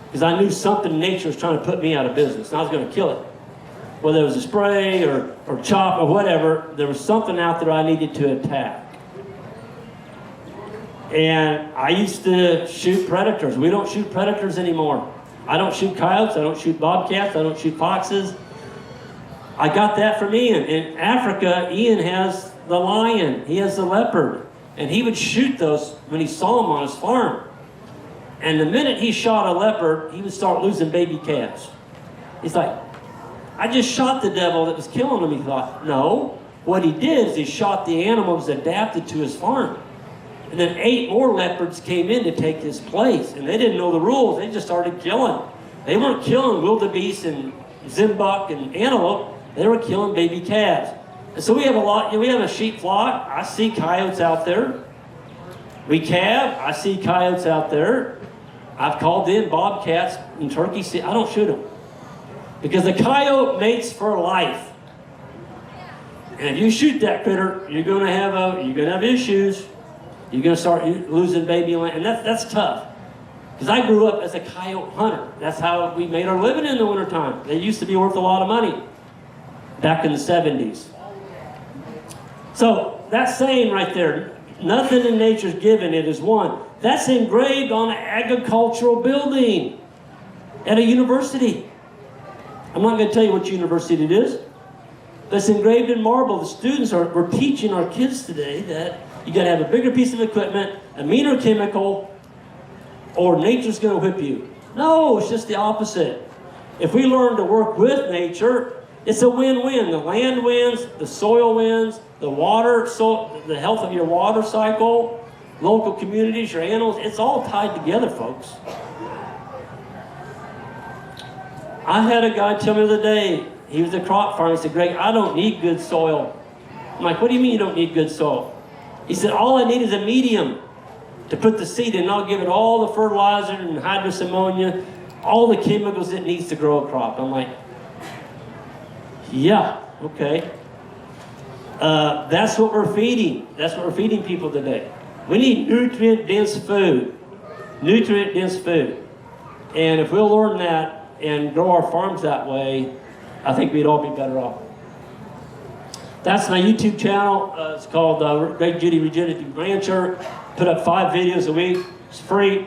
Because I knew something in nature was trying to put me out of business, and I was going to kill it. Whether it was a spray or chop or whatever, there was something out there I needed to attack. And I used to shoot predators. We don't shoot predators anymore. I don't shoot coyotes, I don't shoot bobcats, I don't shoot foxes. I got that from Ian. In Africa, Ian has the lion, he has the leopard. And he would shoot those when he saw them on his farm. And the minute he shot a leopard, he would start losing baby calves. He's like, I just shot the devil that was killing him. He thought, no. What he did is he shot the animal that was adapted to his farm. And then 8 more leopards came in to take his place. And they didn't know the rules. They just started killing. They weren't killing wildebeest and zimbuck and antelope. They were killing baby calves. And so we have we have a sheep flock. I see coyotes out there. We calve. I see coyotes out there. I've called in bobcats and turkeys. I don't shoot them. Because the coyote mates for life. And if you shoot that critter, you're gonna have issues. You're gonna start losing baby land, and that's tough. Because I grew up as a coyote hunter. That's how we made our living in the wintertime. They used to be worth a lot of money back in the 70s. So that saying right there, nothing in nature's given, it is won. That's engraved on an agricultural building at a university. I'm not going to tell you which university it is. That's engraved in marble. The students we're teaching our kids today that you got to have a bigger piece of equipment, a meaner chemical, or nature's going to whip you. No, it's just the opposite. If we learn to work with nature, it's a win-win. The land wins, the soil wins, the water, the health of your water cycle, local communities, your animals, it's all tied together, folks. I had a guy tell me the other day, he was a crop farmer. He said, Greg, I don't need good soil. I'm like, what do you mean you don't need good soil? He said, all I need is a medium to put the seed in, and I'll give it all the fertilizer and hydrous ammonia, all the chemicals it needs to grow a crop. I'm like, yeah, okay. That's what we're feeding. That's what we're feeding people today. We need nutrient-dense food. Nutrient-dense food. And if we'll learn that and grow our farms that way, I think we'd all be better off. That's my YouTube channel. It's called Greg Judy Regenerative Rancher. Put up 5 videos a week. It's free.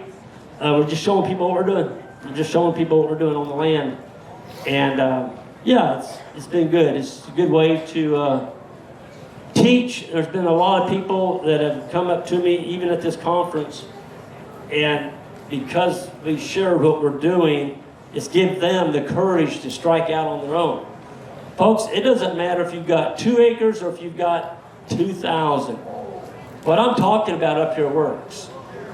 We're just showing people what we're doing. We're just showing people what we're doing on the land. And yeah, it's been good. It's a good way to teach. There's been a lot of people that have come up to me, even at this conference, and because we share what we're doing, it's give them the courage to strike out on their own. Folks, it doesn't matter if you've got 2 acres or if you've got 2,000. What I'm talking about up here works.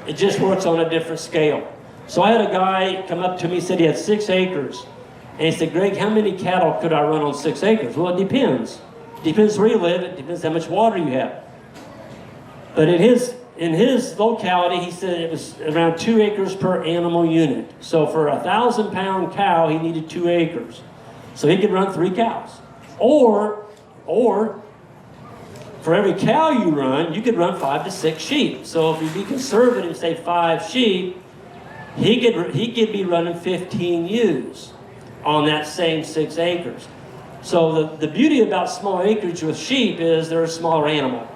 It just works on a different scale. So I had a guy come up to me, said he had 6 acres. And he said, Greg, how many cattle could I run on 6 acres? Well, it depends. Depends where you live. It depends how much water you have. But in his locality, he said it was around 2 acres per animal unit. So for a 1,000-pound cow, he needed 2 acres. So he could run 3 cows. Or for every cow you run, you could run 5 to 6 sheep. So if you be conservative, say 5 sheep, he could be running 15 ewes on that same 6 acres. So the beauty about small acreage with sheep is they're a smaller animal.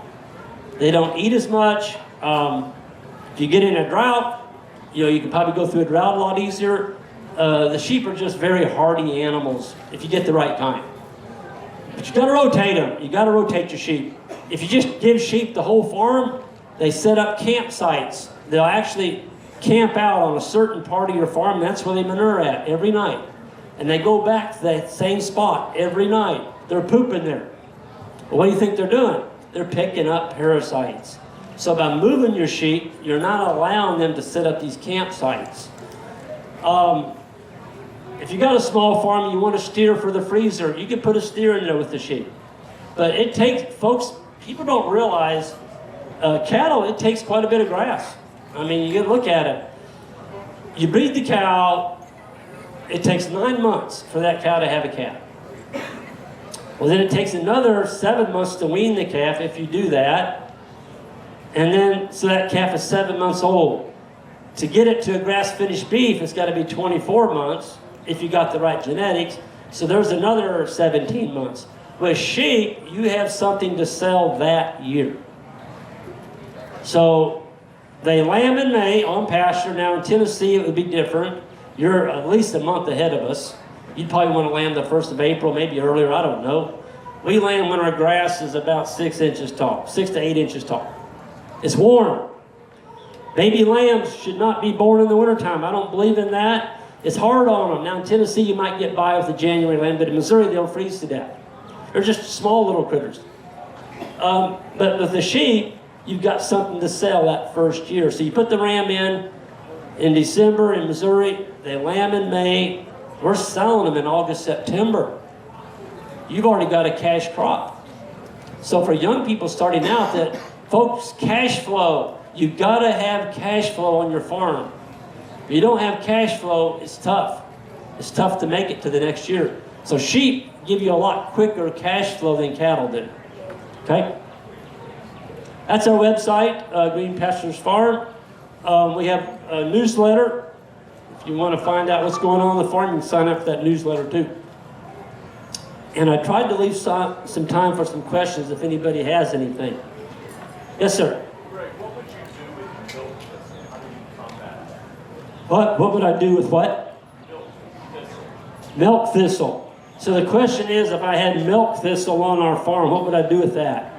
They don't eat as much. If you get in a drought, you can probably go through a drought a lot easier. The sheep are just very hardy animals if you get the right time. But you got to rotate them. You got to rotate your sheep. If you just give sheep the whole farm, they set up campsites. They'll actually camp out on a certain part of your farm. That's where they manure at every night. And they go back to that same spot every night. They're pooping there. Well, what do you think they're doing? They're picking up parasites. So by moving your sheep, you're not allowing them to set up these campsites. If you got a small farm and you want a steer for the freezer, you can put a steer in there with the sheep. But it takes, folks, people don't realize, cattle, it takes quite a bit of grass. I mean, you can look at it. You breed the cow, it takes 9 months for that cow to have a calf. Well, then it takes another 7 months to wean the calf if you do that. And then, so that calf is 7 months old. To get it to a grass-finished beef, it's got to be 24 months if you got the right genetics. So there's another 17 months. With sheep, you have something to sell that year. So they lamb in May on pasture. Now in Tennessee, it would be different. You're at least a month ahead of us. You'd probably want to lamb the 1st of April, maybe earlier, I don't know. We lamb when our grass is about 6 inches tall, 6 to 8 inches tall. It's warm. Baby lambs should not be born in the wintertime. I don't believe in that. It's hard on them. Now in Tennessee, you might get by with a January lamb, but in Missouri, they'll freeze to death. They're just small little critters. But with the sheep, you've got something to sell that first year. So you put the ram in December in Missouri, they lamb in May. We're selling them in August, September. You've already got a cash crop. So for young people starting out, that folks, cash flow. You've got to have cash flow on your farm. If you don't have cash flow, it's tough. It's tough to make it to the next year. So sheep give you a lot quicker cash flow than cattle do. Okay? That's our website, Green Pastures Farm. We have a newsletter. If you want to find out what's going on in the farm, you can sign up for that newsletter too. And I tried to leave some time for some questions if anybody has anything. Yes, sir. Greg, what would you do with milk thistle? How do you combat that? What would I do with what? Milk thistle. Milk thistle. So the question is, if I had milk thistle on our farm, what would I do with that?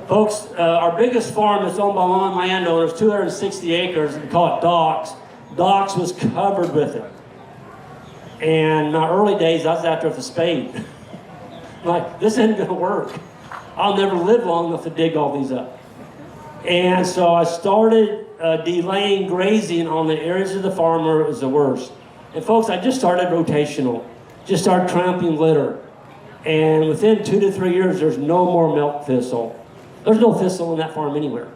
Folks, our biggest farm that's owned by one landowner is 260 acres, and we call it Docks. Docks was covered with it. And in my early days, I was out there with a spade. Like, this isn't going to work. I'll never live long enough to dig all these up. And so I started delaying grazing on the areas of the farm where it was the worst. And folks, I just started rotational. just start trampling litter. And within 2 to 3 years, there's no more milk thistle. There's no thistle in that farm anywhere.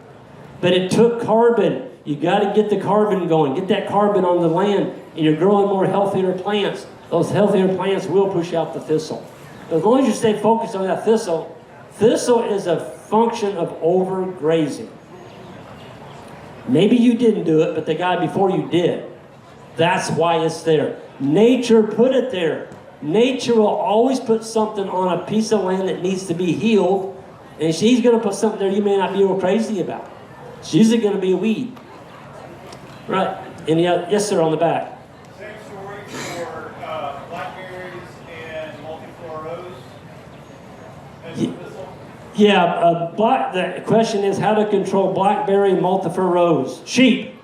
But it took carbon. You got to get the carbon going. Get that carbon on the land, and you're growing more healthier plants. Those healthier plants will push out the thistle. But as long as you stay focused on that thistle, thistle is a function of overgrazing. Maybe you didn't do it, but the guy before you did. That's why it's there. Nature put it there. Nature will always put something on a piece of land that needs to be healed, and she's going to put something there you may not be real crazy about. It's usually going to be a weed. Right. Any other? Yes, sir, on the back. Same story for blackberries and multiflora rose. Yeah, the question is how to control blackberry multiflora rose. Sheep.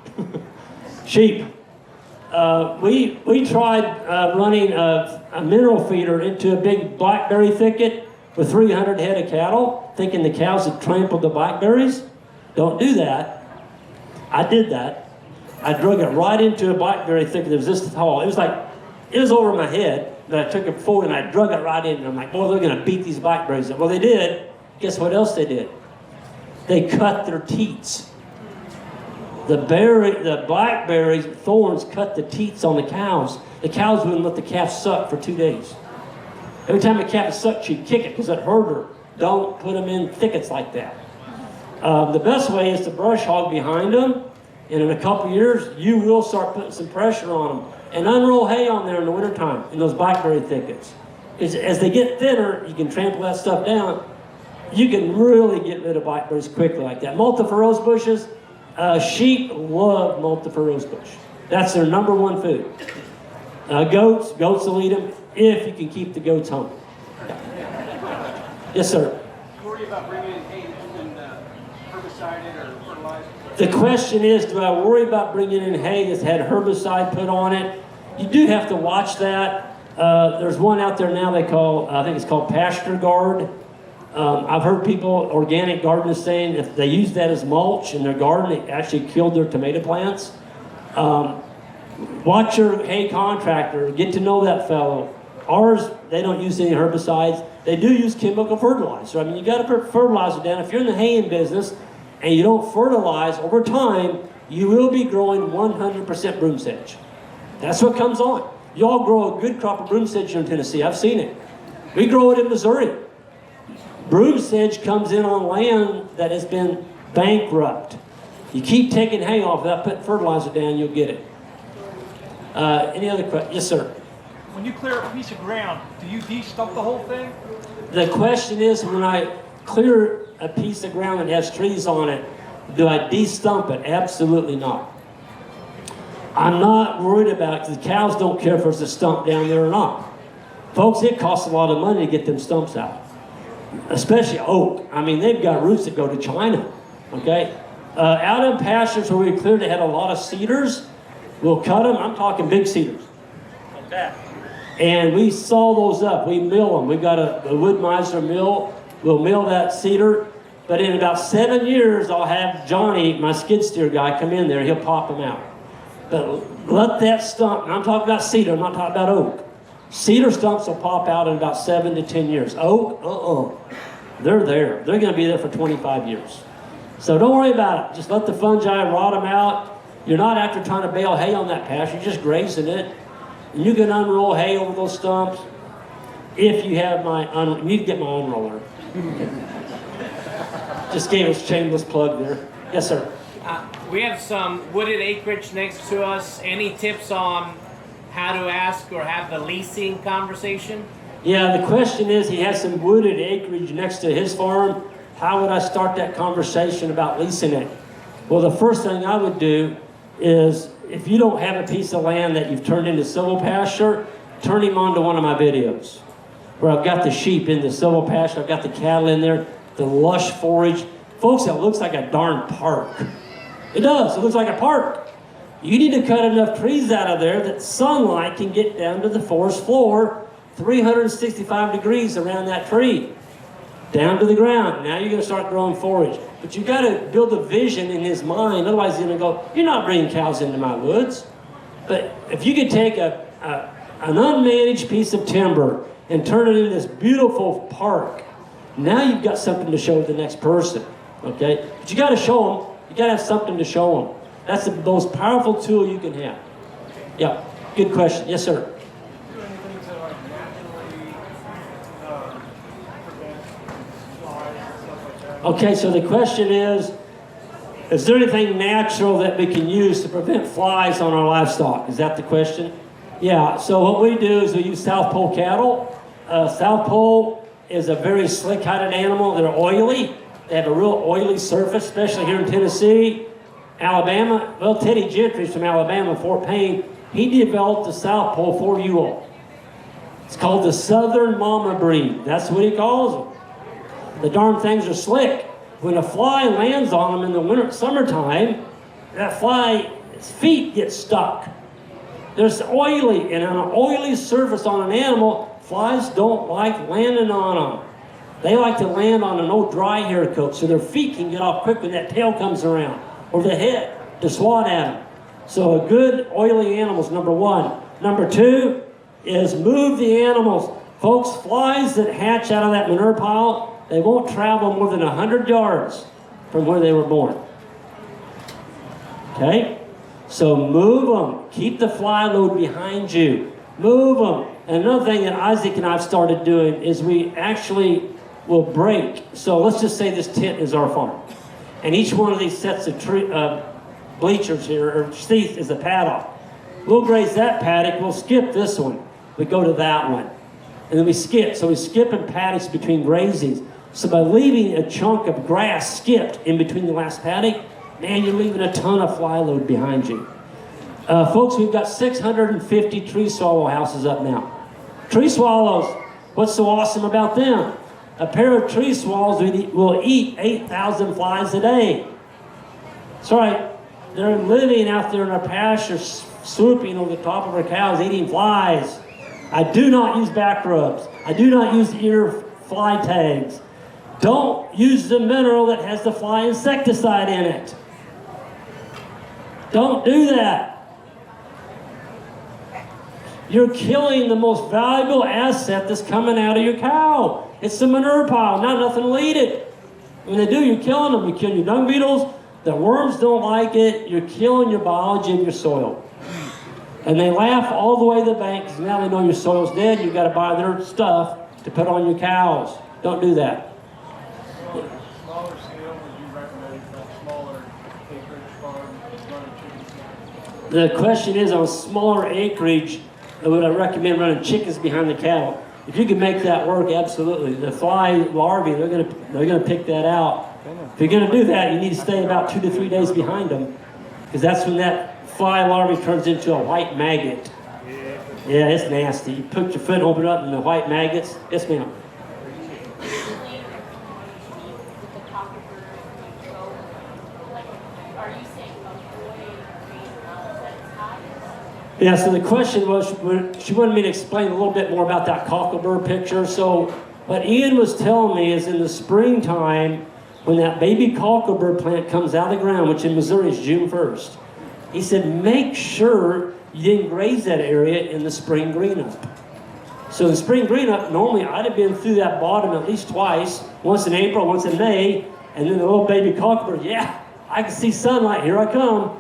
Sheep. We tried running a mineral feeder into a big blackberry thicket with 300 head of cattle, thinking the cows had trampled the blackberries. Don't do that. I did that. I drug it right into a blackberry thicket that was this tall. It was over my head, but I took it forward and I drug it right in. And I'm like, boy, they're going to beat these blackberries up. Well, they did. Guess what else they did? They cut their teats. The blackberry thorns cut the teats on the cows. The cows wouldn't let the calf suck for 2 days. Every time a calf sucked, she'd kick it because it hurt her. Don't put them in thickets like that. The best way is to brush hog behind them, and in a couple years, you will start putting some pressure on them. And unroll hay on there in the wintertime in those blackberry thickets. As they get thinner, you can trample that stuff down. You can really get rid of blackberries quickly like that. Multiflora rose bushes, sheep love multiflora rose bush. That's their number one food. Goats will eat them if you can keep the goats home. Yes, sir. You worry about bringing in hay that's been herbicided or fertilized? The question is, do I worry about bringing in hay that's had herbicide put on it? You do have to watch that. There's one out there now I think it's called Pasture Guard. I've heard people, organic gardeners, saying if they use that as mulch in their garden, it actually killed their tomato plants. Watch your hay contractor. Get to know that fellow. Ours, they don't use any herbicides. They do use chemical fertilizer. I mean, you got to put fertilizer down. If you're in the haying business and you don't fertilize, over time, you will be growing 100% broom sedge. That's what comes on. You all grow a good crop of broom sedge in Tennessee. I've seen it. We grow it in Missouri. Broom sedge comes in on land that has been bankrupt. You keep taking hay off without putting fertilizer down, you'll get it. Any other questions? Yes, sir. When you clear a piece of ground, do you de-stump the whole thing? The question is, when I clear a piece of ground that has trees on it, do I de-stump it? Absolutely not. I'm not worried about it because the cows don't care if there's a stump down there or not. Folks, it costs a lot of money to get them stumps out. Especially oak. I mean, they've got roots that go to China, okay? Out in pastures where we cleared, they had a lot of cedars. We'll cut them. I'm talking big cedars. Like that. And we saw those up. We mill them. We've got a Woodmiser mill. We'll mill that cedar. But in about 7 years, I'll have Johnny, my skid steer guy, come in there. He'll pop them out. But let that stump, and I'm talking about cedar, I'm not talking about oak. Cedar stumps will pop out in about 7 to 10 years. Oak, they're there. They're going to be there for 25 years. So don't worry about it. Just let the fungi rot them out. You're not after trying to bale hay on that pasture. You're just grazing it. And you can unroll hay over those stumps if you have you need to get my unroller. Just gave us a shameless plug there. Yes, sir. We have some wooded acreage next to us. Any tips on how to ask or have the leasing conversation? Yeah, the question is, he has some wooded acreage next to his farm. How would I start that conversation about leasing it? Well, the first thing I would do is, if you don't have a piece of land that you've turned into silvopasture, turn him on to one of my videos where I've got the sheep in the silvopasture, I've got the cattle in there, the lush forage. Folks, it looks like a darn park. It does. It looks like a park. You need to cut enough trees out of there that sunlight can get down to the forest floor, 365 degrees around that tree, down to the ground. Now you're going to start growing forage. But you've got to build a vision in his mind. Otherwise, he's going to go, you're not bringing cows into my woods. But if you could take a an unmanaged piece of timber and turn it into this beautiful park. Now you've got something to show the next person, okay? But you got to show them. You got to have something to show them. That's the most powerful tool you can have. Yeah, good question. Yes, sir. Do anything to like naturally prevent flies and stuff like that? Okay, so the question is there anything natural that we can use to prevent flies on our livestock? Is that the question? Yeah, so what we do is we use South Pole cattle. South Pole is a very slick-hided animal. They're oily. They have a real oily surface, especially here in Tennessee. Alabama, well, Teddy Gentry's from Alabama, Fort Payne. He developed the South Pole for you all. It's called the Southern Mama breed. That's what he calls them. The darn things are slick. When a fly lands on them in the summertime, that fly's feet get stuck. There's oily, and on an oily surface on an animal, flies don't like landing on them. They like to land on an old dry hair coat so their feet can get off quick when that tail comes around, or the head to swat at them. So a good oily animal is number one. Number two is move the animals. Folks, flies that hatch out of that manure pile, they won't travel more than 100 yards from where they were born. Okay? So move them. Keep the fly load behind you. Move them. And another thing that Isaac and I've started doing is we actually will break. So let's just say this tent is our farm. And each one of these sets of bleachers here, or seats, is a paddock. We'll graze that paddock. We'll skip this one. We go to that one. And then we skip. So we skip in paddocks between grazings. So by leaving a chunk of grass skipped in between the last paddock, man, you're leaving a ton of fly load behind you. Folks, we've got 650 tree swallow houses up now. Tree swallows, what's so awesome about them? A pair of tree swallows will eat 8,000 flies a day. That's right. They're living out there in our pasture, swooping over the top of our cows, eating flies. I do not use back rubs. I do not use ear fly tags. Don't use the mineral that has the fly insecticide in it. Don't do that. You're killing the most valuable asset that's coming out of your cow. It's the manure pile, not nothing to eat it. When they do, you're killing them. You're killing your dung beetles. The worms don't like it. You're killing your biology of your soil. And they laugh all the way to the bank because now they know your soil's dead. You've got to buy their stuff to put on your cows. Don't do that. Smaller scale, would you recommend like smaller acreage farm running chickens? The question is, on smaller acreage, would I recommend running chickens behind the cattle? If you can make that work, absolutely. The fly larvae, they're gonna pick that out. If you're gonna do that, you need to stay about 2 to 3 days behind them, because that's when that fly larvae turns into a white maggot. Yeah, it's nasty. You put your foot and open it up, and the white maggots. Yes, ma'am. Yeah, so the question was, she wanted me to explain a little bit more about that cocklebur picture. So what Ian was telling me is in the springtime, when that baby cocklebur plant comes out of the ground, which in Missouri is June 1st, he said, make sure you didn't graze that area in the spring green-up. So the spring green-up, normally I'd have been through that bottom at least twice, once in April, once in May, and then the little baby cocklebur, yeah, I can see sunlight, here I come.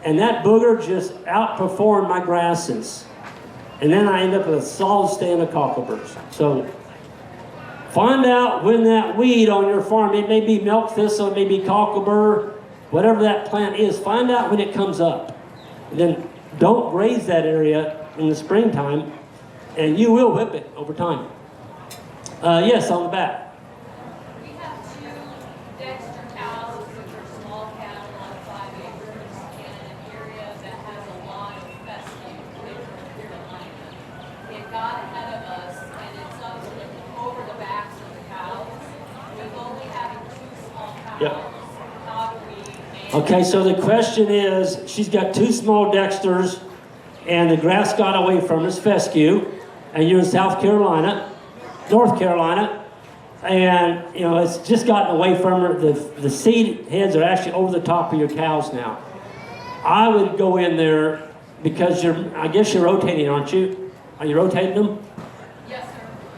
And that booger just outperformed my grasses. And then I end up with a solid stand of cockleburs. So find out when that weed on your farm, it may be milk thistle, it may be cocklebur, whatever that plant is, find out when it comes up. And then don't graze that area in the springtime, and you will whip it over time. Yes, on the back. We have 2 Dexter cows, which are small cattle on 5 acres, in an area that has a lot of fescue, which are here in Atlanta. It got ahead of us, and it's up over the backs of the cows. With only having 2 small cows, Yep. how do we manage? Okay, so the question is, she's got 2 small Dexters, and the grass got away from us, fescue, and you're in South Carolina, North Carolina, and you know it's just gotten away from her. The seed heads are actually over the top of your cows now. I would go in there because I guess you're rotating, aren't you? Are you rotating them? Yes,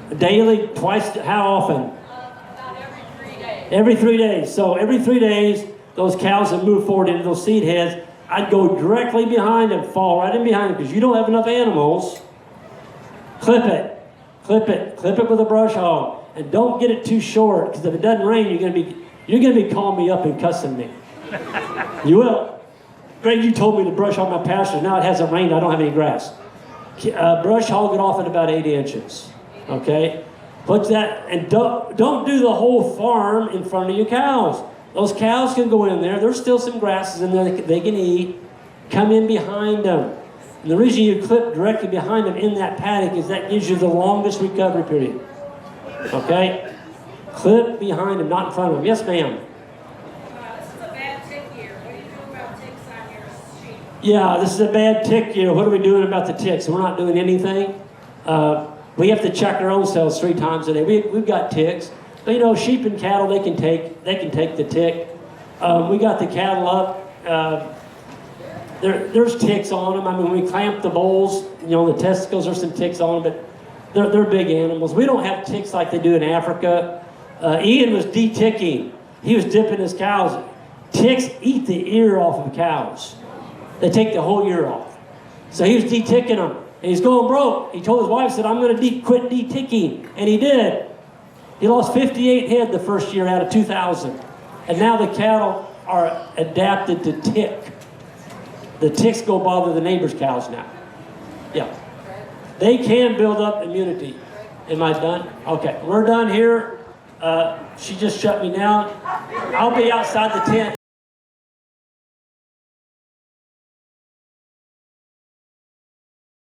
sir. Daily, twice, how often? About every 3 days. Every 3 days. So every 3 days, those cows that move forward into those seed heads, I'd go directly behind them, fall right in behind them, because you don't have enough animals. Clip it. Clip it. Clip it with a brush hog. And don't get it too short, because if it doesn't rain, you're gonna be calling me up and cussing me. You will. Greg, you told me to brush hog my pasture. Now it hasn't rained, I don't have any grass. Brush hog it off at about 8 inches. Okay? Put that, and don't do the whole farm in front of your cows. Those cows can go in there. There's still some grasses in there they can eat. Come in behind them. And the reason you clip directly behind them in that paddock is that gives you the longest recovery period. Okay? Clip behind them, not in front of them. Yes, ma'am. This is a bad tick year. What do you do about ticks on your sheep? Yeah, this is a bad tick year. What are we doing about the ticks? We're not doing anything. We have to check our own cells 3 times a day. We've got ticks. But, you know, sheep and cattle, they can take the tick. We got the cattle up. There's ticks on them. I mean, when we clamp the bulls, you know, the testicles, there's some ticks on them, but they're big animals. We don't have ticks like they do in Africa. Ian was de-ticking. He was dipping his cows. Ticks eat the ear off of cows. They take the whole ear off. So he was de-ticking them. And he's going broke. He told his wife, said, I'm going to quit de-ticking. And he did. He lost 58 head the first year out of 2,000. And now the cattle are adapted to tick. The ticks go bother the neighbor's cows now. Yeah. They can build up immunity. Am I done? Okay, we're done here. She just shut me down. I'll be outside the tent.